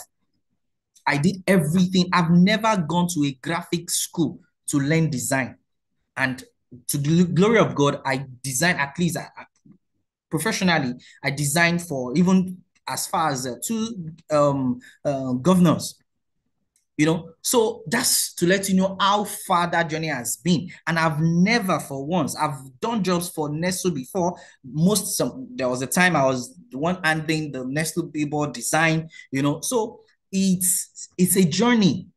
I did everything. I've never gone to a graphic school to learn design. And to the glory of God, I designed at least professionally, I designed for even as far as two governors. So that's to let you know how far that journey has been. And I've never, for once, I've done jobs for Nestle before. There was a time I was the one handling the Nestle billboard design. So it's a journey.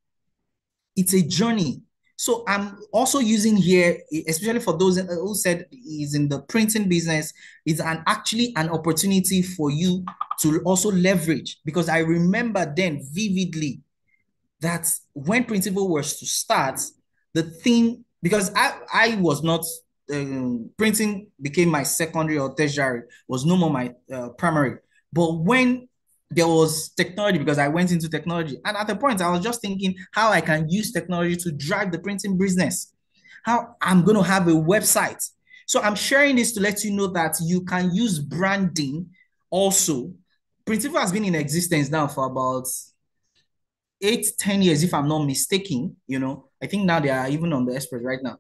It's a journey. So I'm also using here, especially for those who said is in the printing business, is actually an opportunity for you to also leverage, because I remember then vividly that when Principal was to start, the thing, because I was not, printing became my secondary or tertiary, was no more my primary. But when there was technology, because I went into technology, and at the point I was just thinking how I can use technology to drive the printing business, how I'm going to have a website. So I'm sharing this to let you know that you can use branding also. Principal has been in existence now for about 8-10 years, if I'm not mistaken. I think now they are even on the express right now.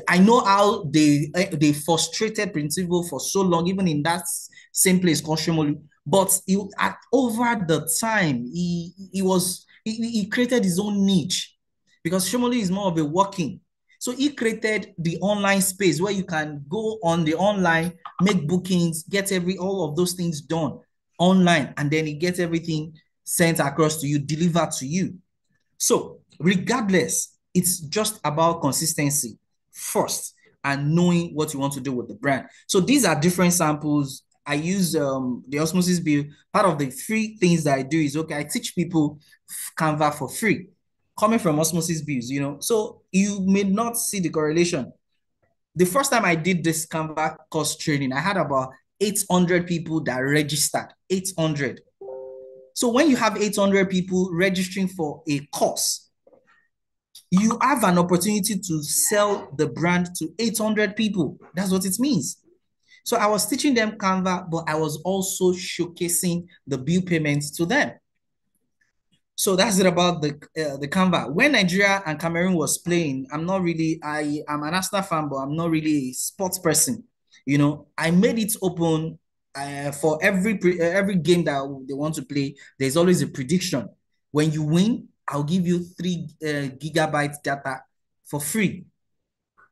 I know how they frustrated Principal for so long, even in that same place called Shomolu. But over the time, he created his own niche, because Shomolu is more of a walking. So he created the online space where you can go on the online, make bookings, get all of those things done online, and then he gets everything sent across to you, delivered to you. So regardless, it's just about consistency first and knowing what you want to do with the brand. So these are different samples. I use the Osmosis Bill. Part of the free things that I do is, I teach people Canva for free, coming from Osmosis Bills, So you may not see the correlation. The first time I did this Canva course training, I had about 800 people that registered, 800. So when you have 800 people registering for a course, you have an opportunity to sell the brand to 800 people. That's what it means. So I was teaching them Canva, but I was also showcasing the bill payments to them. So that's it about the Canva. When Nigeria and Cameroon was playing, I'm an Arsenal fan, but I'm not really a sports person. I made it open for every game that they want to play. There's always a prediction. When you win, I'll give you 3 gigabytes data for free.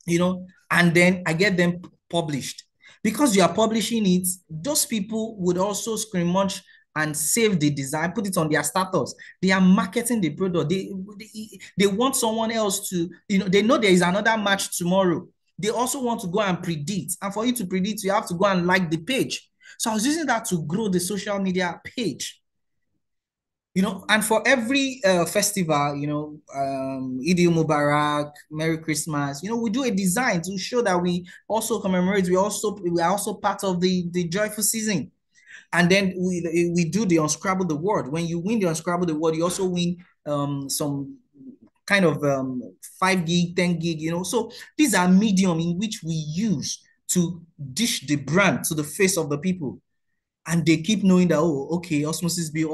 And then I get them published. Because you are publishing it, those people would also screen munch and save the design, put it on their status. They are marketing the product. They want someone else to, they know there is another match tomorrow. They also want to go and predict. And for you to predict, you have to go and like the page. So I was using that to grow the social media page. And for every festival, Eid Mubarak, Merry Christmas, we do a design to show that we also commemorate. We are also part of the joyful season. And then we do the Unscrabble the Word. When you win the Unscrabble the Word, you also win some kind of 5 gig, 10 gig, So these are medium in which we use to dish the brand to the face of the people. And they keep knowing that, okay, Osmosis B.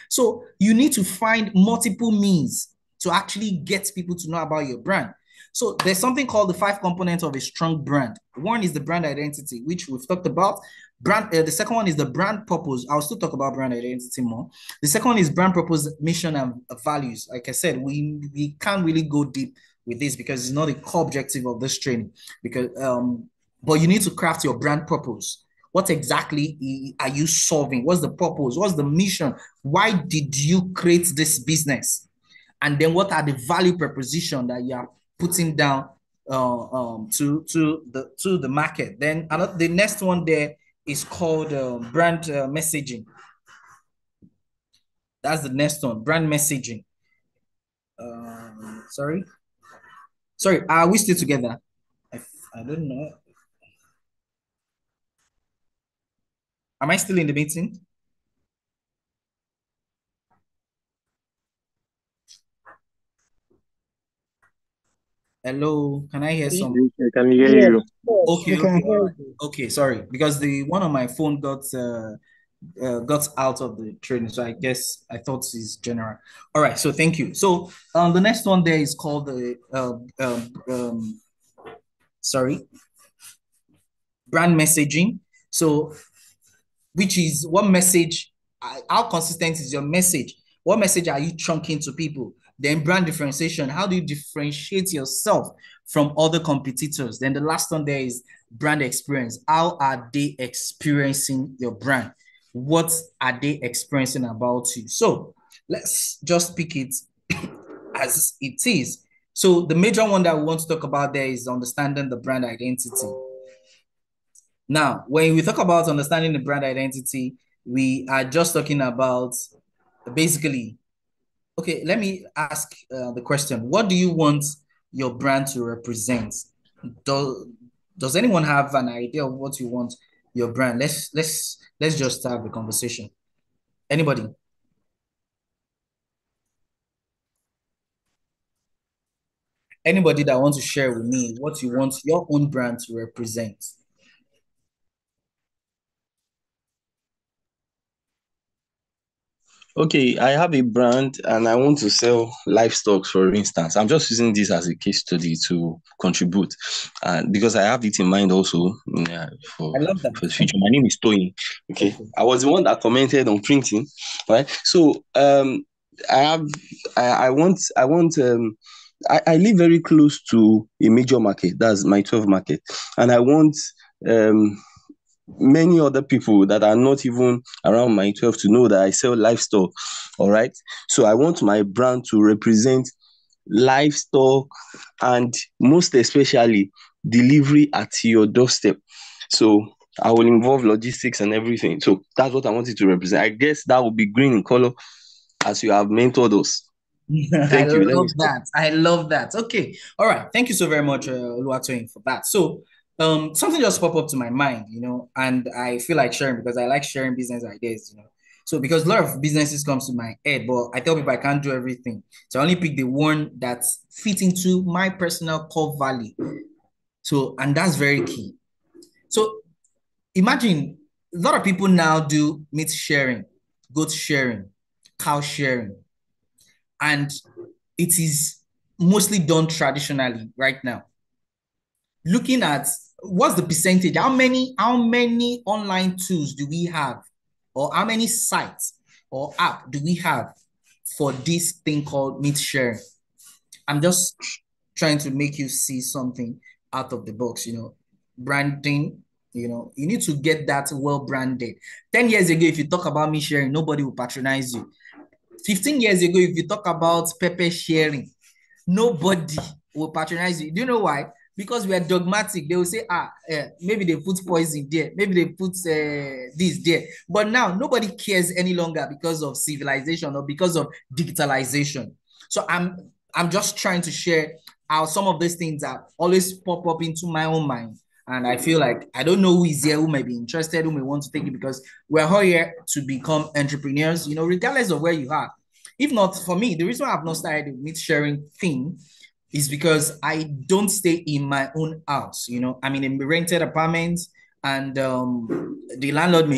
So you need to find multiple means to actually get people to know about your brand. So there's something called the 5 components of a strong brand. One is the brand identity, which we've talked about. The second one is the brand purpose. I'll still talk about brand identity more. The second one is brand purpose, mission, and values. Like I said, we can't really go deep with this because it's not a core objective of this training. But you need to craft your brand purpose. What exactly are you solving? What's the purpose? What's the mission? Why did you create this business? And then what are the value proposition that you are putting down to the market? Then the next one there is called brand messaging. That's the next one, brand messaging. Sorry, are we still together? I don't know. Am I still in the meeting? Hello, can I hear something? I can hear you. Okay, sorry, because the one on my phone got out of the training, so I guess I thought it's general. All right, so thank you. So the next one there is called the brand messaging. So, which is what message, how consistent is your message? What message are you chunking to people? Then brand differentiation. How do you differentiate yourself from other competitors? Then the last one there is brand experience. How are they experiencing your brand? What are they experiencing about you? So let's just pick it as it is. So the major one that we want to talk about there is understanding the brand identity. Now, when we talk about understanding the brand identity, we are just talking about basically, okay, let me ask the question. What do you want your brand to represent? Does anyone have an idea of what you want your brand? Let's just have a conversation. Anybody? Anybody that wants to share with me what you want your own brand to represent? Okay, I have a brand and I want to sell livestock, for instance. I'm just using this as a case study to contribute, because I have it in mind also, I love that. for the future. My name is Tony. Okay, I was the one that commented on printing, right? So I have I live very close to a major market. That's my 12 market, and I want many other people that are not even around my 12 to know that I sell livestock. All right. So I want my brand to represent livestock and most especially delivery at your doorstep. So I will involve logistics and everything. So that's what I wanted to represent. I guess that will be green in color as you have mentored us. Thank you. I love that. I love that. Okay. All right. Thank you so very much, Oluwatoyin, for that. So, something just popped up to my mind, and I feel like sharing because I like sharing business ideas. So, because a lot of businesses comes to my head, but I tell people I can't do everything. So, I only pick the one that fits into my personal core value. So, and that's very key. So, imagine a lot of people now do meat sharing, goat sharing, cow sharing. And it is mostly done traditionally right now. Looking at what's the percentage, how many online tools do we have, or how many sites or app do we have for this thing called meat sharing? I'm just trying to make you see something out of the box, branding, you need to get that well branded. 10 years ago, if you talk about meat sharing, nobody will patronize you. 15 years ago, if you talk about pepper sharing, nobody will patronize you. Do you know why? Because we are dogmatic. They will say, maybe they put poison there, maybe they put this there. But now nobody cares any longer because of civilization or because of digitalization. So I'm just trying to share how some of these things that always pop up into my own mind. And I feel like I don't know who is here, who may be interested, who may want to take it, because we're all here to become entrepreneurs, regardless of where you are. If not, for me, the reason why I've not started the meat sharing thing is because I don't stay in my own house. I'm in a rented apartment, and the landlord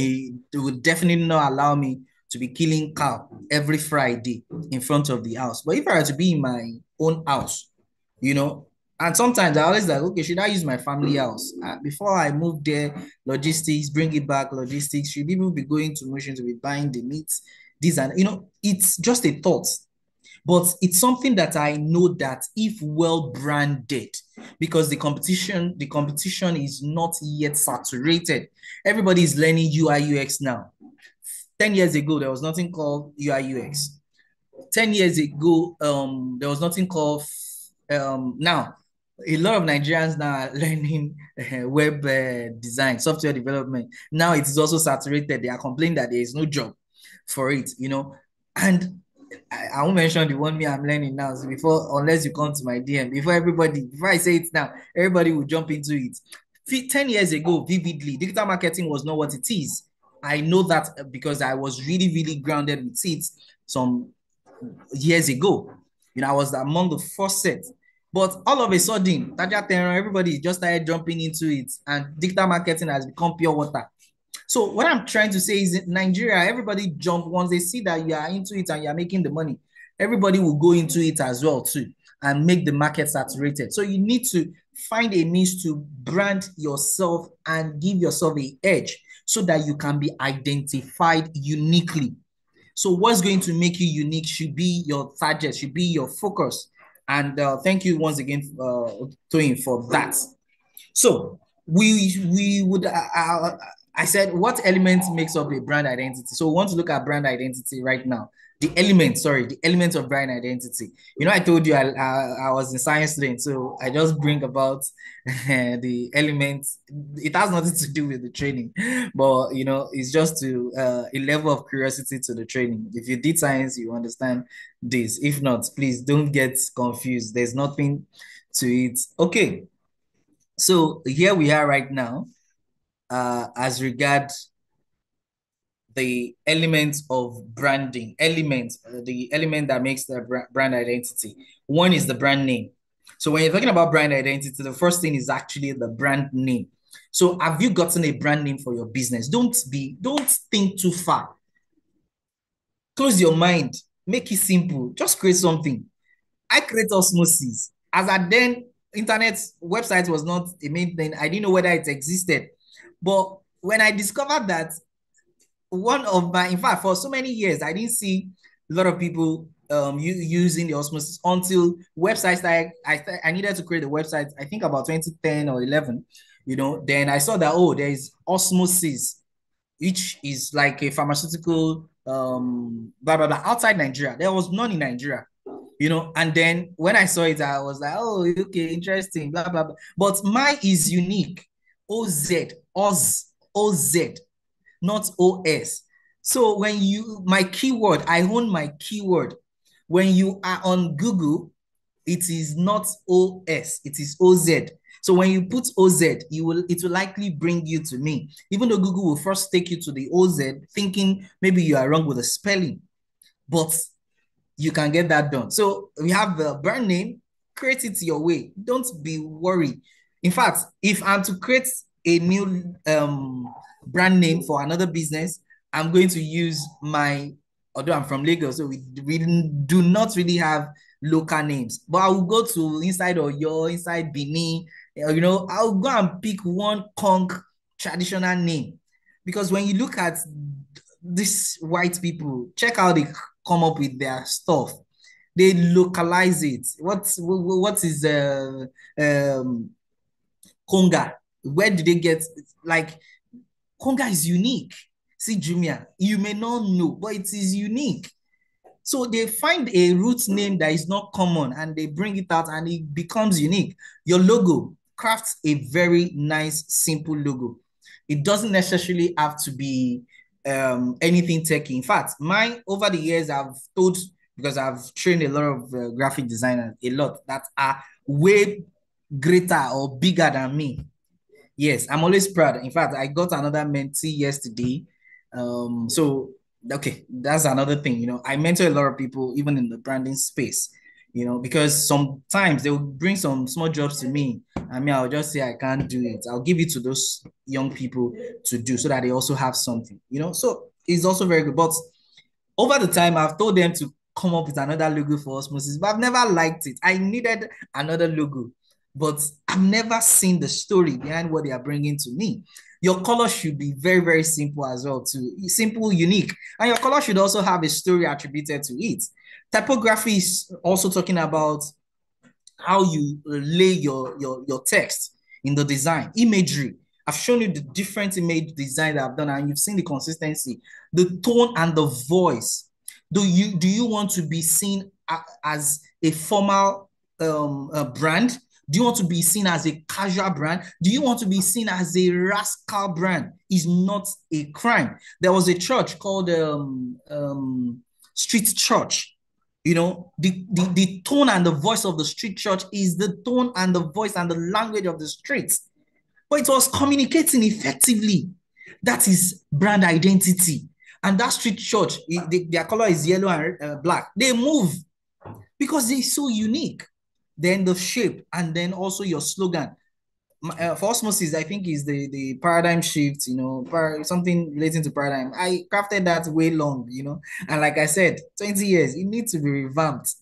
would definitely not allow me to be killing cow every Friday in front of the house. But if I were to be in my own house, and sometimes I always like, okay, should I use my family house? Before I move there, logistics, bring it back, logistics, should people be going to Motion to be buying the meat? This and, it's just a thought. But it's something that I know that if well branded, because the competition is not yet saturated. Everybody is learning UI UX now. 10 years ago, there was nothing called UI UX. 10 years ago, there was nothing called now. A lot of Nigerians now are learning web design, software development. Now it is also saturated. They are complaining that there is no job for it, and I won't mention the one me I'm learning now. So unless you come to my DM, before I say it now, everybody will jump into it. 10 years ago, vividly, digital marketing was not what it is. I know that because I was really, really grounded with it some years ago. I was among the first set. But all of a sudden, everybody just started jumping into it, and digital marketing has become pure water. So what I'm trying to say is in Nigeria, everybody jump once they see that you are into it and you're making the money. Everybody will go into it as well too and make the market saturated. So you need to find a means to brand yourself and give yourself an edge so that you can be identified uniquely. So what's going to make you unique should be your target, should be your focus. And thank you once again, Toyin, for that. So we would I said what element makes up a brand identity. So we want to look at brand identity right now. The element of brand identity. You know, I told you I was in science student, so I just bring about the elements. It has nothing to do with the training, but you know, it's just to a level of curiosity to the training. If you did science, you understand this. If not, please don't get confused. There's nothing to it. Okay. So here we are right now, as regards the elements of branding, the element that makes the brand identity. One is the brand name. So when you're talking about brand identity, the first thing is actually the brand name. So have you gotten a brand name for your business? Don't think too far. Close your mind, make it simple. Just create something. I create osmosis. As at then, internet website was not a main thing. I didn't know whether it existed. But when I discovered that, in fact, for so many years, I didn't see a lot of people using the osmosis until websites like I needed to create a website, I think about 2010 or 11, you know, then I saw that, oh, there's osmosis, which is like a pharmaceutical, blah, blah, blah, outside Nigeria. There was none in Nigeria, you know, and then when I saw it, I was like, oh, okay, interesting, blah, blah, blah. But mine is unique. OZ, not OS. So when I own my keyword. When you are on Google, it is not OS, it is OZ. So when you put OZ, it will likely bring you to me, even though Google will first take you to the OZ, thinking maybe you are wrong with the spelling, but you can get that done. So we have the brand name, create it your way. Don't be worried. In fact, if I'm to create a new brand name for another business, I'm going to use although I'm from Lagos, so we do not really have local names, but I will go to inside Oyo, inside Benin, you know, I'll go and pick one conch traditional name. Because when you look at these white people, check how they come up with their stuff. They localize it. What is Conga? Where did they get, like, Conga is unique. See, Jumia, you may not know, but it is unique. So they find a root name that is not common and they bring it out and it becomes unique. Your logo, craft a very nice, simple logo. It doesn't necessarily have to be anything techy. In fact, mine over the years, because I've trained a lot of graphic designers, a lot that are way greater or bigger than me. Yes, I'm always proud. In fact, I got another mentee yesterday. So okay, that's another thing. You know, I mentor a lot of people, even in the branding space. You know, because sometimes they will bring some small jobs to me. I mean, I'll just say I can't do it. I'll give it to those young people to do so that they also have something. You know, so it's also very good. But over the time, I've told them to come up with another logo for osmosis, but I've never liked it. I needed another logo, but I've never seen the story behind what they are bringing to me. Your color should be very, very simple as well, too. Simple, unique. And your color should also have a story attributed to it. Typography is also talking about how you lay your text in the design. Imagery. I've shown you the different image design that I've done, and you've seen the consistency, the tone and the voice. Do you want to be seen as a formal brand? Do you want to be seen as a casual brand? Do you want to be seen as a rascal brand? Is not a crime. There was a church called Street Church. You know, the tone and the voice of the street church is the tone and the voice and the language of the streets. But it was communicating effectively. That is brand identity. And that street church, their color is yellow and black. They move because they're so unique. Then the shape, and then also your slogan. For osmosis, I think is the paradigm shift, you know, something relating to paradigm. I crafted that way long, you know, and like I said, 20 years, it needs to be revamped.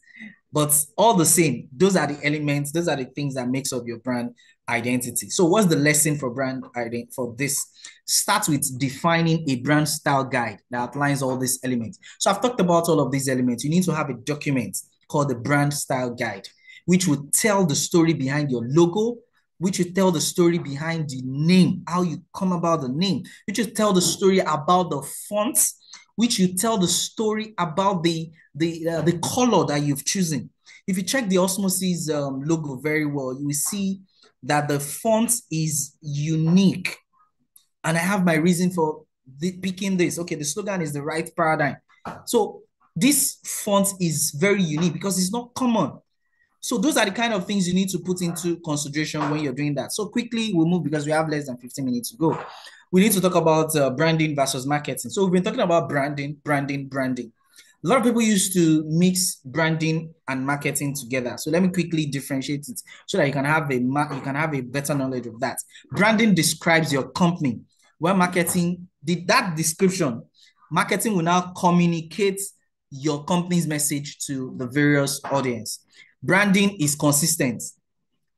But all the same, those are the elements, those are the things that makes up your brand identity. So what's the lesson for brand identity for this? Start with defining a brand style guide that outlines all these elements. So I've talked about all of these elements. You need to have a document called the brand style guide, which will tell the story behind your logo, which will tell the story behind the name, how you come about the name, which will tell the story about the fonts, which you tell the story about the color that you've chosen. If you check the Osmosis logo very well, you will see that the font is unique. And I have my reason for picking this. Okay, the slogan is the right paradigm. So this font is very unique because it's not common. So those are the kind of things you need to put into consideration when you're doing that. So quickly, we'll move because we have less than 15 minutes to go. We need to talk about branding versus marketing. So we've been talking about branding. A lot of people used to mix branding and marketing together. So let me quickly differentiate it so that you can have a better knowledge of that. Branding describes your company, while marketing, that description, marketing will now communicate your company's message to the various audience. Branding is consistent.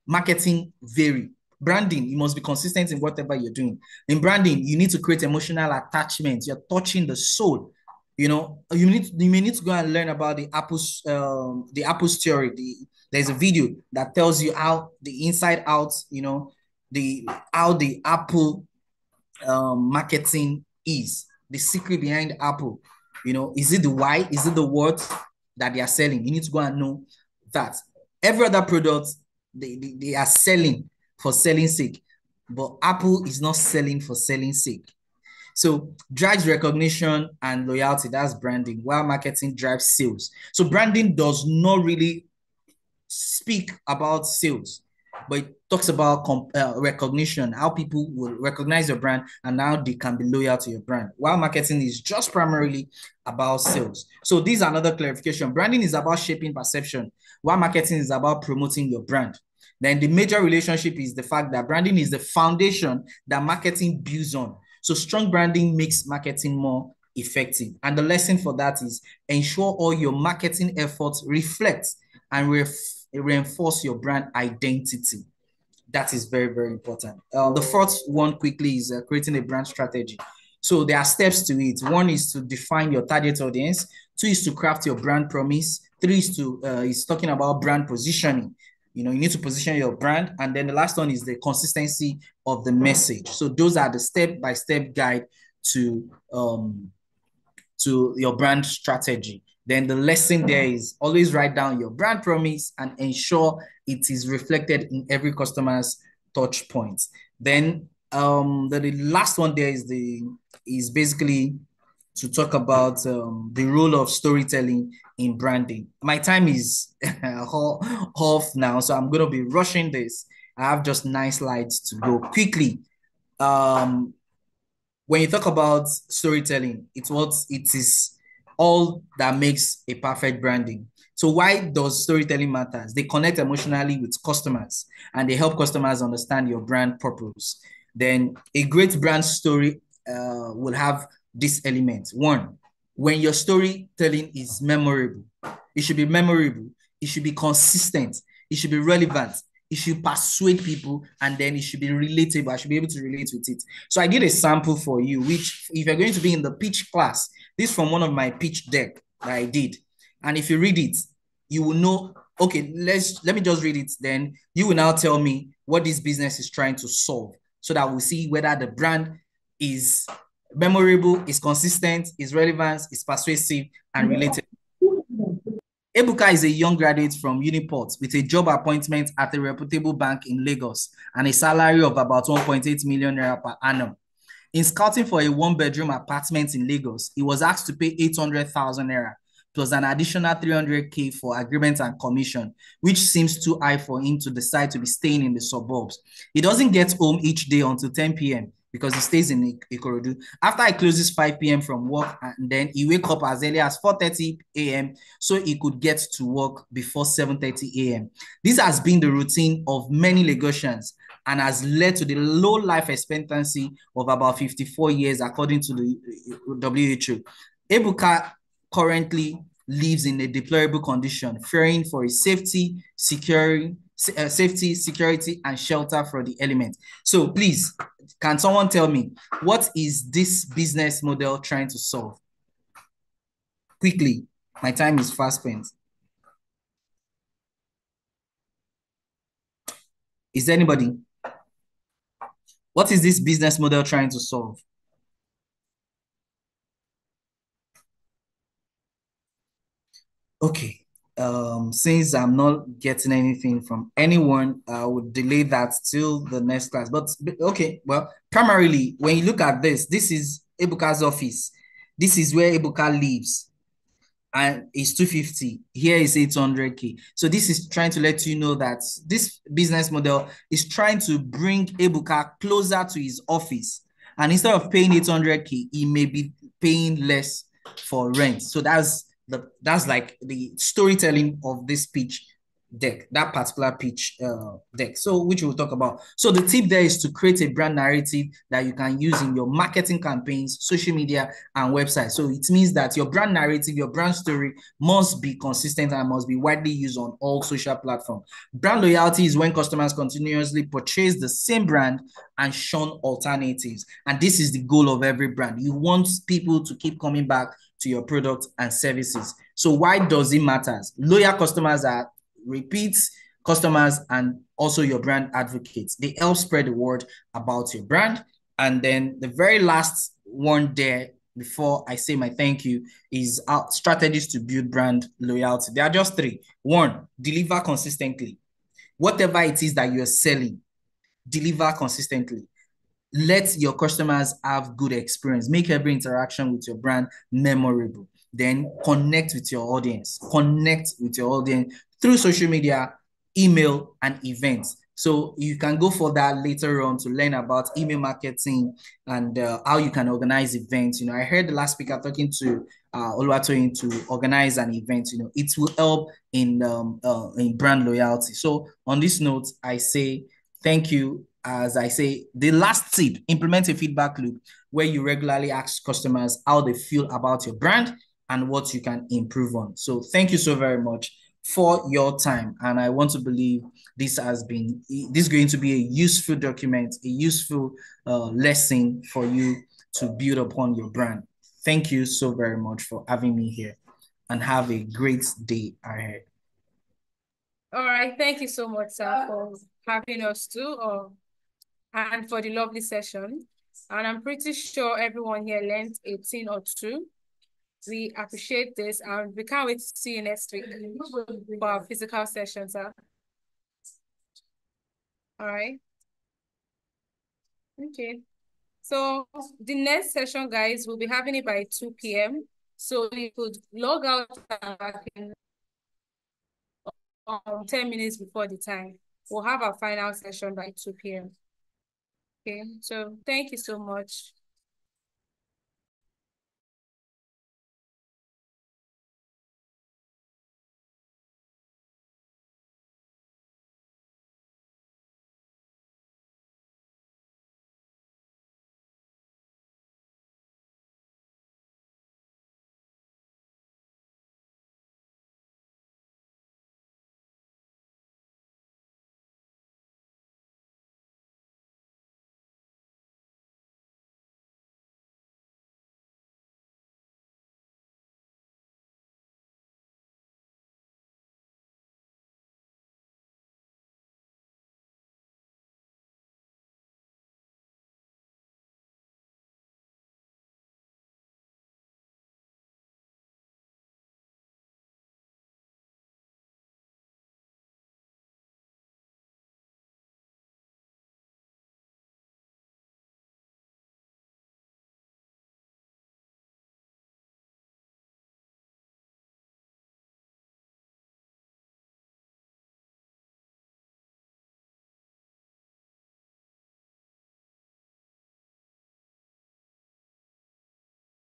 Marketing vary. Branding, you must be consistent in whatever you're doing. In branding, you need to create emotional attachment. You're touching the soul. You know, you may need to go and learn about the Apple's theory. There's a video that tells you how the inside out, you know, how the Apple marketing is, the secret behind Apple. You know, is it the why? Is it the what that they are selling? You need to go and know that. Every other product, they are selling for selling sake, but Apple is not selling for selling sake. So drives recognition and loyalty, that's branding, while marketing drives sales. So branding does not really speak about sales, but it talks about recognition, how people will recognize your brand and how they can be loyal to your brand, while marketing is just primarily about sales. So these are another clarification. Branding is about shaping perception, while marketing is about promoting your brand. Then the major relationship is the fact that branding is the foundation that marketing builds on. So strong branding makes marketing more effective. And the lesson for that is ensure all your marketing efforts reflect and reinforce your brand identity. That is very, very important. The fourth one quickly is creating a brand strategy. So there are steps to it. One is to define your target audience. Two is to craft your brand promise. Three is talking about brand positioning. You know, you need to position your brand. And then the last one is the consistency of the message. So those are the step-by-step guide to your brand strategy. Then the lesson there is always write down your brand promise and ensure it is reflected in every customer's touch points. Then the last one there is basically to talk about the role of storytelling in branding. My time is off now, so I'm going to be rushing this. I have just 9 slides to go quickly. When you talk about storytelling, it is all that makes a perfect branding. So why does storytelling matters? They connect emotionally with customers and they help customers understand your brand purpose. Then a great brand story will have this element. One, when your storytelling is memorable, it should be memorable, it should be consistent, it should be relevant, it should persuade people, and then it should be relatable. I should be able to relate with it. So I did a sample for you, which if you're going to be in the pitch class, this is from one of my pitch deck that I did. And if you read it, you will know, okay, let me just read it. Then you will now tell me what this business is trying to solve so that we'll see whether the brand is memorable, is consistent, is relevant, is persuasive, and related. Ebuka is a young graduate from Uniport with a job appointment at a reputable bank in Lagos and a salary of about 1.8 million naira per annum. In scouting for a one-bedroom apartment in Lagos, he was asked to pay 800,000 naira plus an additional 300K for agreement and commission, which seems too high for him to decide to be staying in the suburbs. He doesn't get home each day until 10 p.m. because he stays in Ikorodu. After he closes 5 p.m. from work, and then he wakes up as early as 4:30 a.m. so he could get to work before 7:30 a.m. This has been the routine of many Lagosians and has led to the low life expectancy of about 54 years, according to the WHO. Ebuka currently lives in a deplorable condition, fearing for his safety, security, and shelter from the elements. So please, can someone tell me, what is this business model trying to solve? Quickly, my time is fast spent. Is there anybody? What is this business model trying to solve? Okay. Since I'm not getting anything from anyone, I would delay that till the next class. But okay, well, primarily, when you look at this, this is Ebuka's office. This is where Ebuka lives. And it's 250. Here is 800K. So this is trying to let you know that this business model is trying to bring Ebuka closer to his office. And instead of paying 800K, he may be paying less for rent. So that's like the storytelling of this pitch deck, that particular pitch deck, so which we'll talk about. So the tip there is to create a brand narrative that you can use in your marketing campaigns, social media, and website. So it means that your brand narrative, your brand story must be consistent and must be widely used on all social platforms. Brand loyalty is when customers continuously purchase the same brand and shun alternatives. And this is the goal of every brand. You want people to keep coming back to your product and services. So why does it matter? Loyal customers are repeat customers and also your brand advocates. They help spread the word about your brand. And then the very last one there, before I say my thank you, is our strategies to build brand loyalty. There are just three. One, deliver consistently. Whatever it is that you're selling, deliver consistently. Let your customers have good experience. Make every interaction with your brand memorable. Then connect with your audience. Connect with your audience through social media, email, and events. So you can go for that later on to learn about email marketing and how you can organize events. I heard the last speaker talking to Oluwatoyin to organize an event. It will help in brand loyalty. So on this note, I say thank you. As I say, the last tip, implement a feedback loop where you regularly ask customers how they feel about your brand and what you can improve on. So thank you so very much for your time. And I want to believe this is going to be a useful document, a useful lesson for you to build upon your brand. Thank you so very much for having me here, and have a great day ahead. All right. Thank you so much, sir, for having us too. And for the lovely session. And I'm pretty sure everyone here learned a thing or two. We appreciate this, and we can't wait to see you next week for our physical session, sir. All right. Okay. So the next session, guys, we'll be having it by 2 p.m. So you could log out and back in 10 minutes before the time. We'll have our final session by 2 p.m. Okay, so thank you so much.